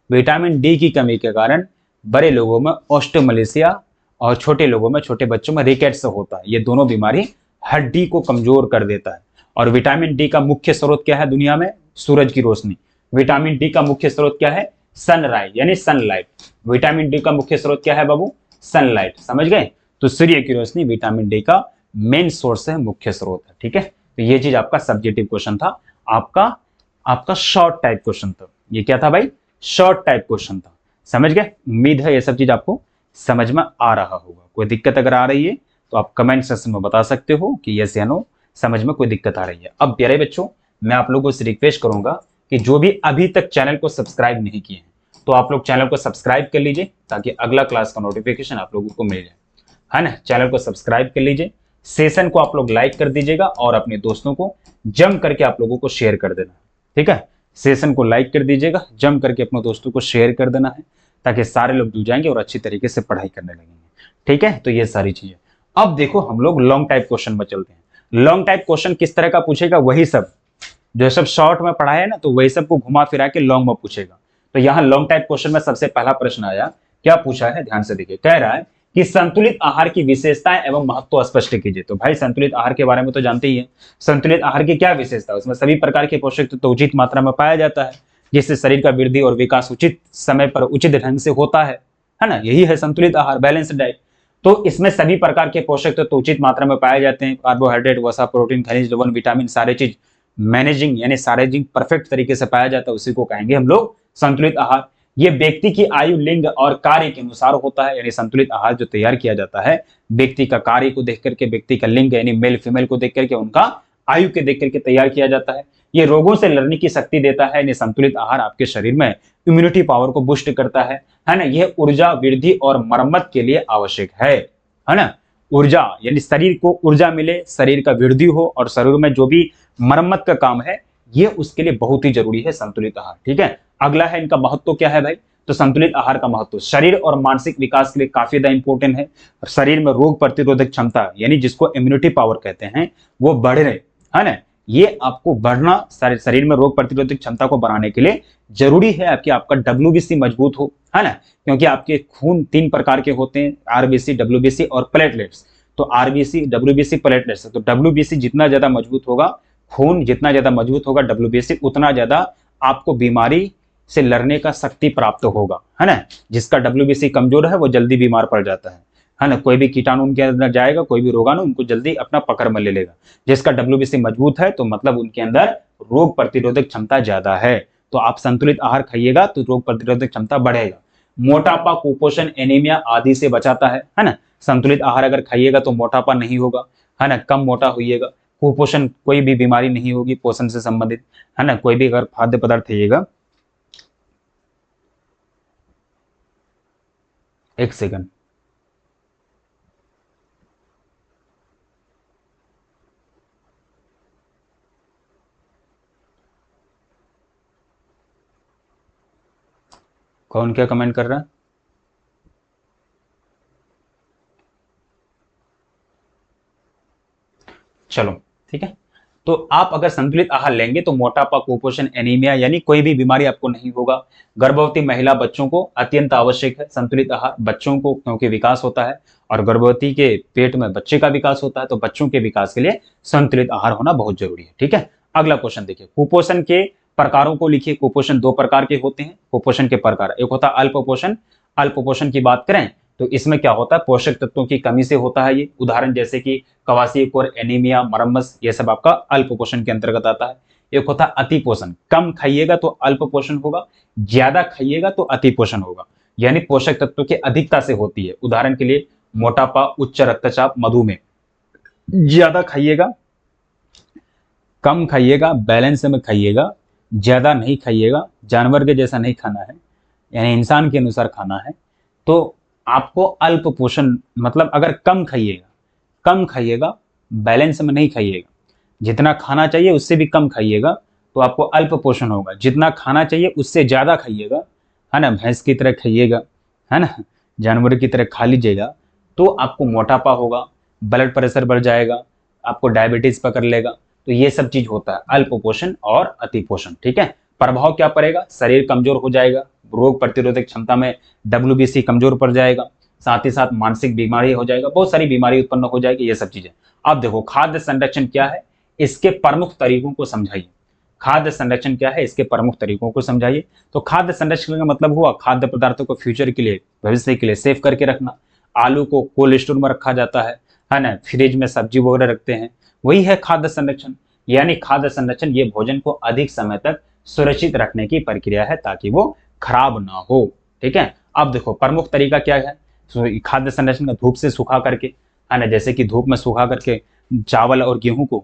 विटामिन डी की कमी के कारण बड़े लोगों में ऑस्टियोमेलेसिया और छोटे लोगों में, छोटे बच्चों में रिकेट्स होता है। ये दोनों बीमारी हड्डी को कमजोर कर देता है। और विटामिन डी का मुख्य स्रोत क्या है दुनिया में? सूरज की रोशनी। विटामिन डी का मुख्य स्रोत क्या है? सनराइज यानी सनलाइट। विटामिन डी का मुख्य स्रोत क्या है बाबू? सनलाइट, समझ गए? तो सूर्य की रोशनी विटामिन डी का मेन सोर्स है, मुख्य स्रोत है, ठीक है। तो ये चीज आपका सब्जेक्टिव क्वेश्चन था, आपका शॉर्ट टाइप क्वेश्चन था। ये क्या था भाई? शॉर्ट टाइप क्वेश्चन था, समझ गए? उम्मीद है ये सब चीज आपको समझ में आ रहा होगा। कोई दिक्कत अगर आ रही है तो आप कमेंट सेक्शन में बता सकते हो कि यस या नो, समझ में कोई दिक्कत आ रही है। अब प्यारे बच्चों, मैं आप लोगों से रिक्वेस्ट करूंगा कि जो भी अभी तक चैनल को सब्सक्राइब नहीं किए हैं तो आप लोग चैनल को सब्सक्राइब कर लीजिए, ताकि अगला क्लास का नोटिफिकेशन आप लोगों को मिल जाए, है ना। चैनल को सब्सक्राइब कर लीजिए, सेशन को आप लोग लाइक कर दीजिएगा, और अपने दोस्तों को जम करके आप लोगों को शेयर कर देना, ठीक है। सेशन को लाइक कर दीजिएगा, जम करके अपने दोस्तों को शेयर कर देना है, ताकि सारे लोग जुड़ जाएंगे और अच्छी तरीके से पढ़ाई करने लगेंगे, ठीक है। तो ये सारी चीजें। अब देखो हम लोग लॉन्ग टाइप क्वेश्चन में चलते हैं। लॉन्ग टाइप क्वेश्चन किस तरह का पूछेगा? वही सब जो सब शॉर्ट में पढ़ा है ना, तो वही सब को घुमा फिरा के लॉन्ग में पूछेगा। तो यहाँ लॉन्ग टाइप क्वेश्चन में सबसे पहला प्रश्न आया, क्या पूछा है ध्यान से देखिए। कह रहा है कि संतुलित आहार की विशेषताएं एवं महत्व स्पष्ट कीजिए। तो भाई संतुलित आहार के बारे में तो जानते ही है, संतुलित आहार की क्या विशेषता है? उसमें सभी प्रकार के पोषक तत्व उचित मात्रा में पाया जाता है, जिससे शरीर का वृद्धि और विकास उचित समय पर उचित ढंग से होता है ना। यही है संतुलित आहार, बैलेंस्ड डाइट। तो इसमें सभी प्रकार के पोषक तत्व उचित मात्रा में पाए जाते हैं, कार्बोहाइड्रेट, वसा, प्रोटीन, खनिज, लवण, विटामिन, सारे चीज मैनेजिंग यानी सारे चीज परफेक्ट तरीके से पाया जाता है, उसी को कहेंगे हम लोग संतुलित आहार। ये व्यक्ति की आयु, लिंग और कार्य के अनुसार होता है, यानी संतुलित आहार जो तैयार किया जाता है व्यक्ति का कार्य को देख करके, व्यक्ति का लिंग यानी मेल फीमेल को देख करके, उनका आयु के देख करके तैयार किया जाता है। ये रोगों से लड़ने की शक्ति देता है, यानी संतुलित आहार आपके शरीर में इम्यूनिटी पावर को बूस्ट करता है ना। यह ऊर्जा वृद्धि और मरम्मत के लिए आवश्यक है ना। ऊर्जा यानी शरीर को ऊर्जा मिले, शरीर का वृद्धि हो, और शरीर में जो भी मरम्मत का काम है ये उसके लिए बहुत ही जरूरी है संतुलित आहार, ठीक है। अगला है इनका महत्व क्या है भाई? तो संतुलित आहार का महत्व शरीर और मानसिक विकास के लिए काफी ज्यादा इंपॉर्टेंट है। शरीर में रोग प्रतिरोधक क्षमता यानी जिसको इम्यूनिटी पावर कहते हैं वो बढ़ रहे, है ना। ये आपको बढ़ना, शरीर में रोग प्रतिरोधक क्षमता को बढ़ाने के लिए जरूरी है आपकी आपका डब्ल्यूबीसी मजबूत हो, है ना। क्योंकि आपके खून 3 प्रकार के होते हैं, आरबीसी, डब्ल्यूबीसी और प्लेटलेट्स। तो आरबीसी, डब्ल्यूबीसी, प्लेटलेट्स। तो डब्ल्यूबीसी जितना ज्यादा मजबूत होगा, खून जितना ज्यादा मजबूत होगा, डब्ल्यूबीसी उतना ज्यादा आपको बीमारी से लड़ने का शक्ति प्राप्त होगा, है ना। जिसका डब्ल्यूबीसी कमजोर है वो जल्दी बीमार पड़ जाता है ना। कोई भी कीटाणु उनके अंदर जाएगा, कोई भी रोगाणु उनको जल्दी अपना पकड़ में ले लेगा। जिसका डब्ल्यूबीसी मजबूत है तो मतलब उनके अंदर रोग प्रतिरोधक क्षमता ज्यादा है। तो आप संतुलित आहार खाइएगा तो रोग प्रतिरोधक क्षमता बढ़ेगा। मोटापा, कुपोषण, एनीमिया आदि से बचाता है ना। संतुलित आहार अगर खाइएगा तो मोटापा नहीं होगा, है ना, कम मोटा होइएगा। कुपोषण, कोई भी बीमारी नहीं होगी पोषण से संबंधित, है ना। कोई भी अगर खाद्य पदार्थ खाइएगा, एक सेकंड, कौन क्या कमेंट कर रहा है? चलो ठीक है। तो आप अगर संतुलित आहार लेंगे तो मोटापा, कुपोषण, एनीमिया यानी कोई भी बीमारी आपको नहीं होगा। गर्भवती महिला, बच्चों को अत्यंत आवश्यक है संतुलित आहार, बच्चों को, क्योंकि विकास होता है और गर्भवती के पेट में बच्चे का विकास होता है, तो बच्चों के विकास के लिए संतुलित आहार होना बहुत जरूरी है, ठीक है। अगला क्वेश्चन देखिए, कुपोषण के प्रकारों को लिखिए। कुपोषण 2 प्रकार के होते हैं। कुपोषण के प्रकार, एक होता है अल्पपोषण। अल्पपोषण की बात करें तो इसमें क्या होता है, पोषक तत्वों की कमी से होता है ये। उदाहरण जैसे कि कवासियकोर, एनीमिया, मरम्मस, ये सब आपका अल्पपोषण के अंतर्गत आता है। एक होता है अतिपोषण, कम खाइएगा तो अल्पपोषण होगा, ज्यादा खाइएगा तो अतिपोषण होगा, यानी पोषक तत्वों की अधिकता से होती है। उदाहरण के लिए मोटापा, उच्च रक्तचाप, मधुमेह। ज्यादा खाइएगा, कम खाइएगा, बैलेंस में खाइएगा, ज़्यादा नहीं खाइएगा, जानवर के जैसा नहीं खाना है, यानी इंसान के अनुसार खाना है। तो आपको अल्प पोषण, मतलब अगर कम खाइएगा, बैलेंस में नहीं खाइएगा, जितना खाना चाहिए उससे भी कम खाइएगा तो आपको अल्प पोषण होगा। जितना खाना चाहिए उससे ज़्यादा खाइएगा, है ना, भैंस की तरह खाइएगा, है ना, जानवर की तरह खा लीजिएगा तो आपको मोटापा होगा, ब्लड प्रेशर बढ़ जाएगा, आपको डायबिटीज पकड़ लेगा। तो ये सब चीज होता है अल्प पोषण और अति पोषण। ठीक है, प्रभाव क्या पड़ेगा, शरीर कमजोर हो जाएगा, रोग प्रतिरोधक क्षमता में WBC कमजोर पड़ जाएगा, साथ ही साथ मानसिक बीमारी हो जाएगा, बहुत सारी बीमारी उत्पन्न हो जाएगी, ये सब चीजें। अब देखो खाद्य संरक्षण क्या है, इसके प्रमुख तरीकों को समझाइए। खाद्य संरक्षण क्या है, इसके प्रमुख तरीकों को समझाइए। तो खाद्य संरक्षण का मतलब हुआ खाद्य पदार्थों को फ्यूचर के लिए, भविष्य के लिए सेव करके रखना। आलू को कोल्ड स्टोर में रखा जाता है ना, फ्रिज में सब्जी वगैरह रखते हैं, वही है खाद्य संरक्षण। यानी खाद्य संरक्षण ये भोजन को अधिक समय तक सुरक्षित रखने की प्रक्रिया है ताकि वो खराब ना हो। ठीक है, अब देखो प्रमुख तरीका क्या है खाद्य संरक्षण का, धूप से सुखा करके, है ना, जैसे कि धूप में सुखा करके चावल और गेहूं को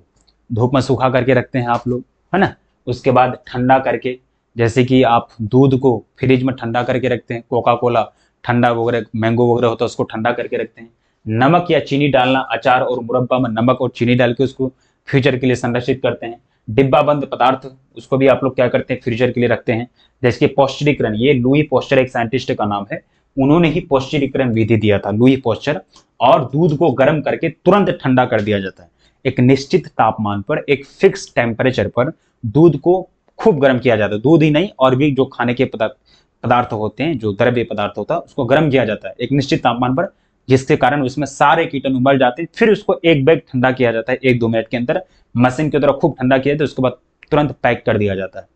धूप में सुखा करके रखते हैं आप लोग, है ना। उसके बाद ठंडा करके, जैसे कि आप दूध को फ्रिज में ठंडा करके रखते हैं, कोका कोला ठंडा वगैरह, मैंगो वगैरह होता है उसको ठंडा करके रखते हैं। नमक या चीनी डालना, अचार और मुरब्बा में नमक और चीनी डाल के उसको फ्यूचर के लिए संरक्षित करते हैं। डिब्बा बंद पदार्थ, उसको भी आप लोग क्या करते हैं, फ्यूचर के लिए रखते हैं। जैसे कि पौष्टिकीकरण, ये लुई पॉस्चर एक साइंटिस्ट का नाम है, उन्होंने ही पौष्टिकीकरण विधि दिया था, लुई पॉस्चर। और दूध को गर्म करके तुरंत ठंडा कर दिया जाता है, एक निश्चित तापमान पर, एक फिक्स टेम्परेचर पर दूध को खूब गर्म किया जाता है। दूध ही नहीं, और भी जो खाने के पदार्थ होते हैं, जो द्रव्य पदार्थ होता है, उसको गर्म किया जाता है एक निश्चित तापमान पर, जिसके कारण उसमें सारे कीटाणु मर जाते हैं। फिर उसको एक बैग ठंडा किया जाता है 1-2 मिनट के अंदर, मशीन की तरह खूब ठंडा किया जाता है, उसके बाद तुरंत पैक कर दिया जाता है।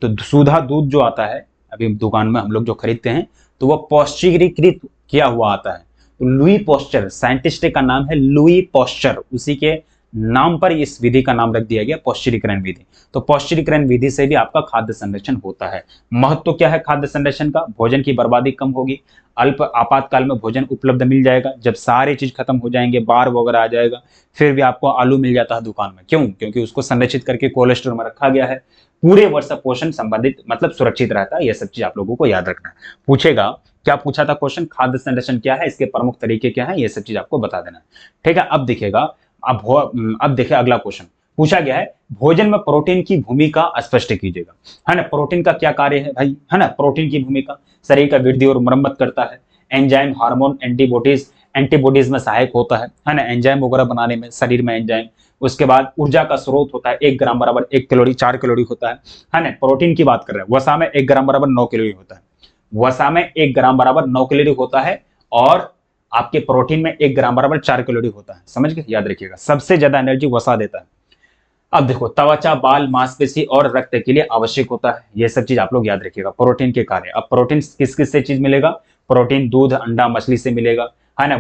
तो सुधा दूध जो आता है अभी दुकान में हम लोग जो खरीदते हैं, तो वह पौष्टिकीकृत किया हुआ आता है। तो लुई पॉस्चर, साइंटिस्ट का नाम है लुई पॉस्चर, उसी के नाम पर इस विधि का नाम रख दिया गया पौष्टिकीकरण विधि। तो पौष्टिकीकरण विधि से भी आपका खाद्य संरक्षण होता है। महत्व क्या है खाद्य संरक्षण का, भोजन की बर्बादी कम होगी, अल्प आपातकाल में भोजन उपलब्ध मिल जाएगा। जब सारी चीज खत्म हो जाएंगे, बाढ़ वगैरह आ जाएगा, फिर भी आपको आलू मिल जाता है दुकान में, क्यों, क्योंकि उसको संरक्षित करके कोल्ड स्टोर में रखा गया है। पूरे वर्ष पोषण संबंधित मतलब सुरक्षित रहता है। यह सब चीज आप लोगों को याद रखना है। पूछेगा क्या पूछा था क्वेश्चन, खाद्य संरक्षण क्या है, इसके प्रमुख तरीके क्या है, ये सब चीज आपको बता देना। ठीक है, अब देखिएगा, अब देखिए अगला क्वेश्चन पूछा गया है, भोजन में प्रोटीन की भूमिका स्पष्ट कीजिएगा। है ना, प्रोटीन का क्या कार्य है भाई, है ना, प्रोटीन की भूमिका शरीर का वृद्धि और मरम्मत करता है, एंजाइम, हार्मोन, एंटीबॉडीज में सहायक होता है ना, एंजाइम वगैरह बनाने में शरीर में एंजाइम। उसके बाद ऊर्जा का स्रोत होता है, 1 ग्राम बराबर 1 कैलोरी, 4 कैलोरी होता है ना। प्रोटीन की बात कर रहे हैं, वसा में 1 ग्राम बराबर 9 कैलोरी होता है, वसा में 1 ग्राम बराबर 9 कैलोरी होता है, और आपके प्रोटीन में 1 ग्राम बराबर 4 कैलोरी होता है। समझ गए, याद रखिएगा, सबसे ज्यादा एनर्जी वसा देता है। अब देखो त्वचा, बाल, मांसपेशी और रक्त के लिए आवश्यक होता है, ये सब चीज आप लोग याद रखिएगा प्रोटीन के कार्य। अब प्रोटीन किस किस से चीज मिलेगा, प्रोटीन दूध, अंडा, मछली से मिलेगा, है ना।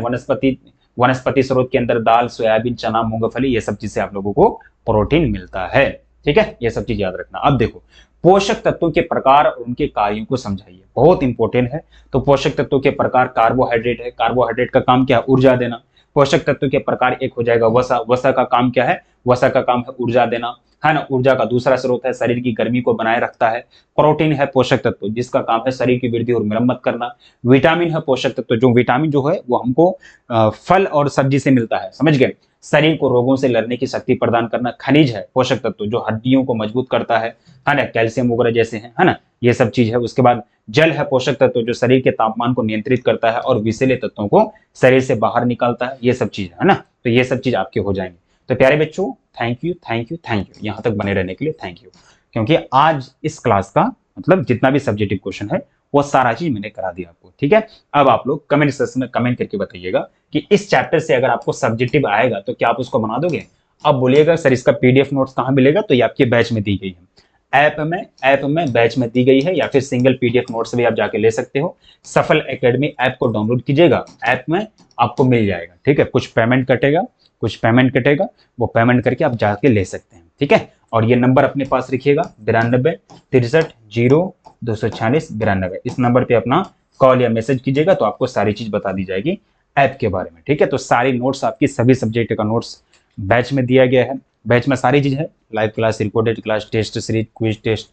वनस्पति स्रोत के अंदर दाल, सोयाबीन, चना, मूंगफली, ये सब चीज से आप लोगों को प्रोटीन मिलता है। ठीक है, ये सब चीज याद रखना। अब देखो पोषक तत्वों के प्रकार और उनके कार्यों को समझाइए, बहुत इंपॉर्टेंट है। तो पोषक तत्वों के प्रकार, कार्बोहाइड्रेट है, कार्बोहाइड्रेट का काम क्या है, ऊर्जा देना। पोषक तत्वों के प्रकार एक हो जाएगा वसा, वसा का काम क्या है, वसा का काम है ऊर्जा देना, है ना। ऊर्जा का दूसरा स्रोत है, शरीर की गर्मी को बनाए रखता है। प्रोटीन है पोषक तत्व जिसका काम है शरीर की वृद्धि और मरम्मत करना। विटामिन है पोषक तत्व, जो विटामिन जो है वो हमको फल और सब्जी से मिलता है, समझ गए, शरीर को रोगों से लड़ने की शक्ति प्रदान करना। खनिज है पोषक तत्व जो हड्डियों को मजबूत करता है ना, कैल्शियम वगैरह जैसे हैं, है ना, ये सब चीज है। उसके बाद जल है पोषक तत्व जो शरीर के तापमान को नियंत्रित करता है और विषैले तत्वों को शरीर से बाहर निकालता है, ये सब चीज है ना। तो ये सब चीज आपके हो जाएंगे। तो प्यारे बच्चों, thank you thank you thank you, यहाँ तक बने रहने के लिए थैंक यू, क्योंकि आज इस क्लास का मतलब जितना भी सब्जेक्टिव क्वेश्चन है वो सारा चीज मैंने करा दिया आपको। ठीक है, अब आप लोग कमेंट सेक्शन में कमेंट करके बताइएगा कि इस चैप्टर से अगर आपको सब्जेक्टिव आएगा तो क्या आप उसको बना दोगे। अब बोलिएगा सर इसका PDF नोट्स कहाँ मिलेगा, तो ये आपके बैच में दी गई है, ऐप में बैच में दी गई है, या फिर सिंगल PDF नोट्स भी आप जाके ले सकते हो। सफल एकेडमी ऐप को डाउनलोड कीजिएगा, ऐप में आपको मिल जाएगा। ठीक है, कुछ पेमेंट कटेगा, वो पेमेंट करके आप जाके ले सकते हैं। ठीक है, और ये नंबर अपने पास रखिएगा 92 63 0 246 92, इस नंबर पे अपना कॉल या मैसेज कीजिएगा तो आपको सारी चीज बता दी जाएगी ऐप के बारे में। ठीक है, तो सारी नोट्स आपकी सभी सब्जेक्ट का नोट्स बैच में दिया गया है, बैच में सारी चीज है, live class, recorded class, test series, quiz test,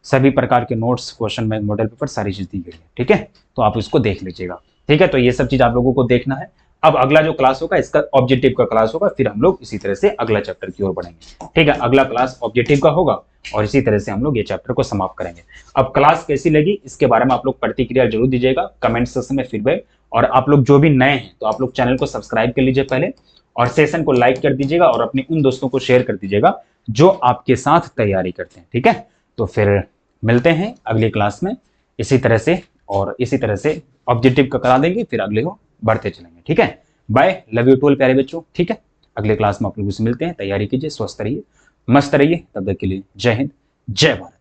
सभी प्रकार के notes, question bank, model paper, सारी चीज दी गई है। ठीक है, तो आप इसको देख लीजिएगा। ठीक है, तो ये सब चीज आप लोगों को देखना है। अब अगला जो क्लास होगा इसका ऑब्जेक्टिव का क्लास होगा, फिर हम लोग इसी तरह से अगला चैप्टर की ओर बढ़ेंगे। ठीक है, अगला क्लास ऑब्जेक्टिव का होगा और इसी तरह से हम लोग ये चैप्टर को समाप्त करेंगे। अब क्लास कैसी लगी इसके बारे में आप लोग प्रतिक्रिया जरूर दीजिएगा कमेंट सेक्शन में, फीडबैक। और आप लोग जो भी नए हैं तो आप लोग चैनल को सब्सक्राइब कर लीजिए पहले, और सेशन को लाइक कर दीजिएगा और अपने उन दोस्तों को शेयर कर दीजिएगा जो आपके साथ तैयारी करते हैं। ठीक है, तो फिर मिलते हैं अगली क्लास में इसी तरह से, और इसी तरह से ऑब्जेक्टिव का करा देंगे, फिर अगले को बढ़ते चलेंगे। ठीक है, बाय, लव यू टू प्यारे बच्चों। ठीक है, अगले क्लास में आप लोगों से मिलते हैं, तैयारी कीजिए, स्वस्थ रहिए, मस्त रहिए, तब तक के लिए जय हिंद, जय भारत।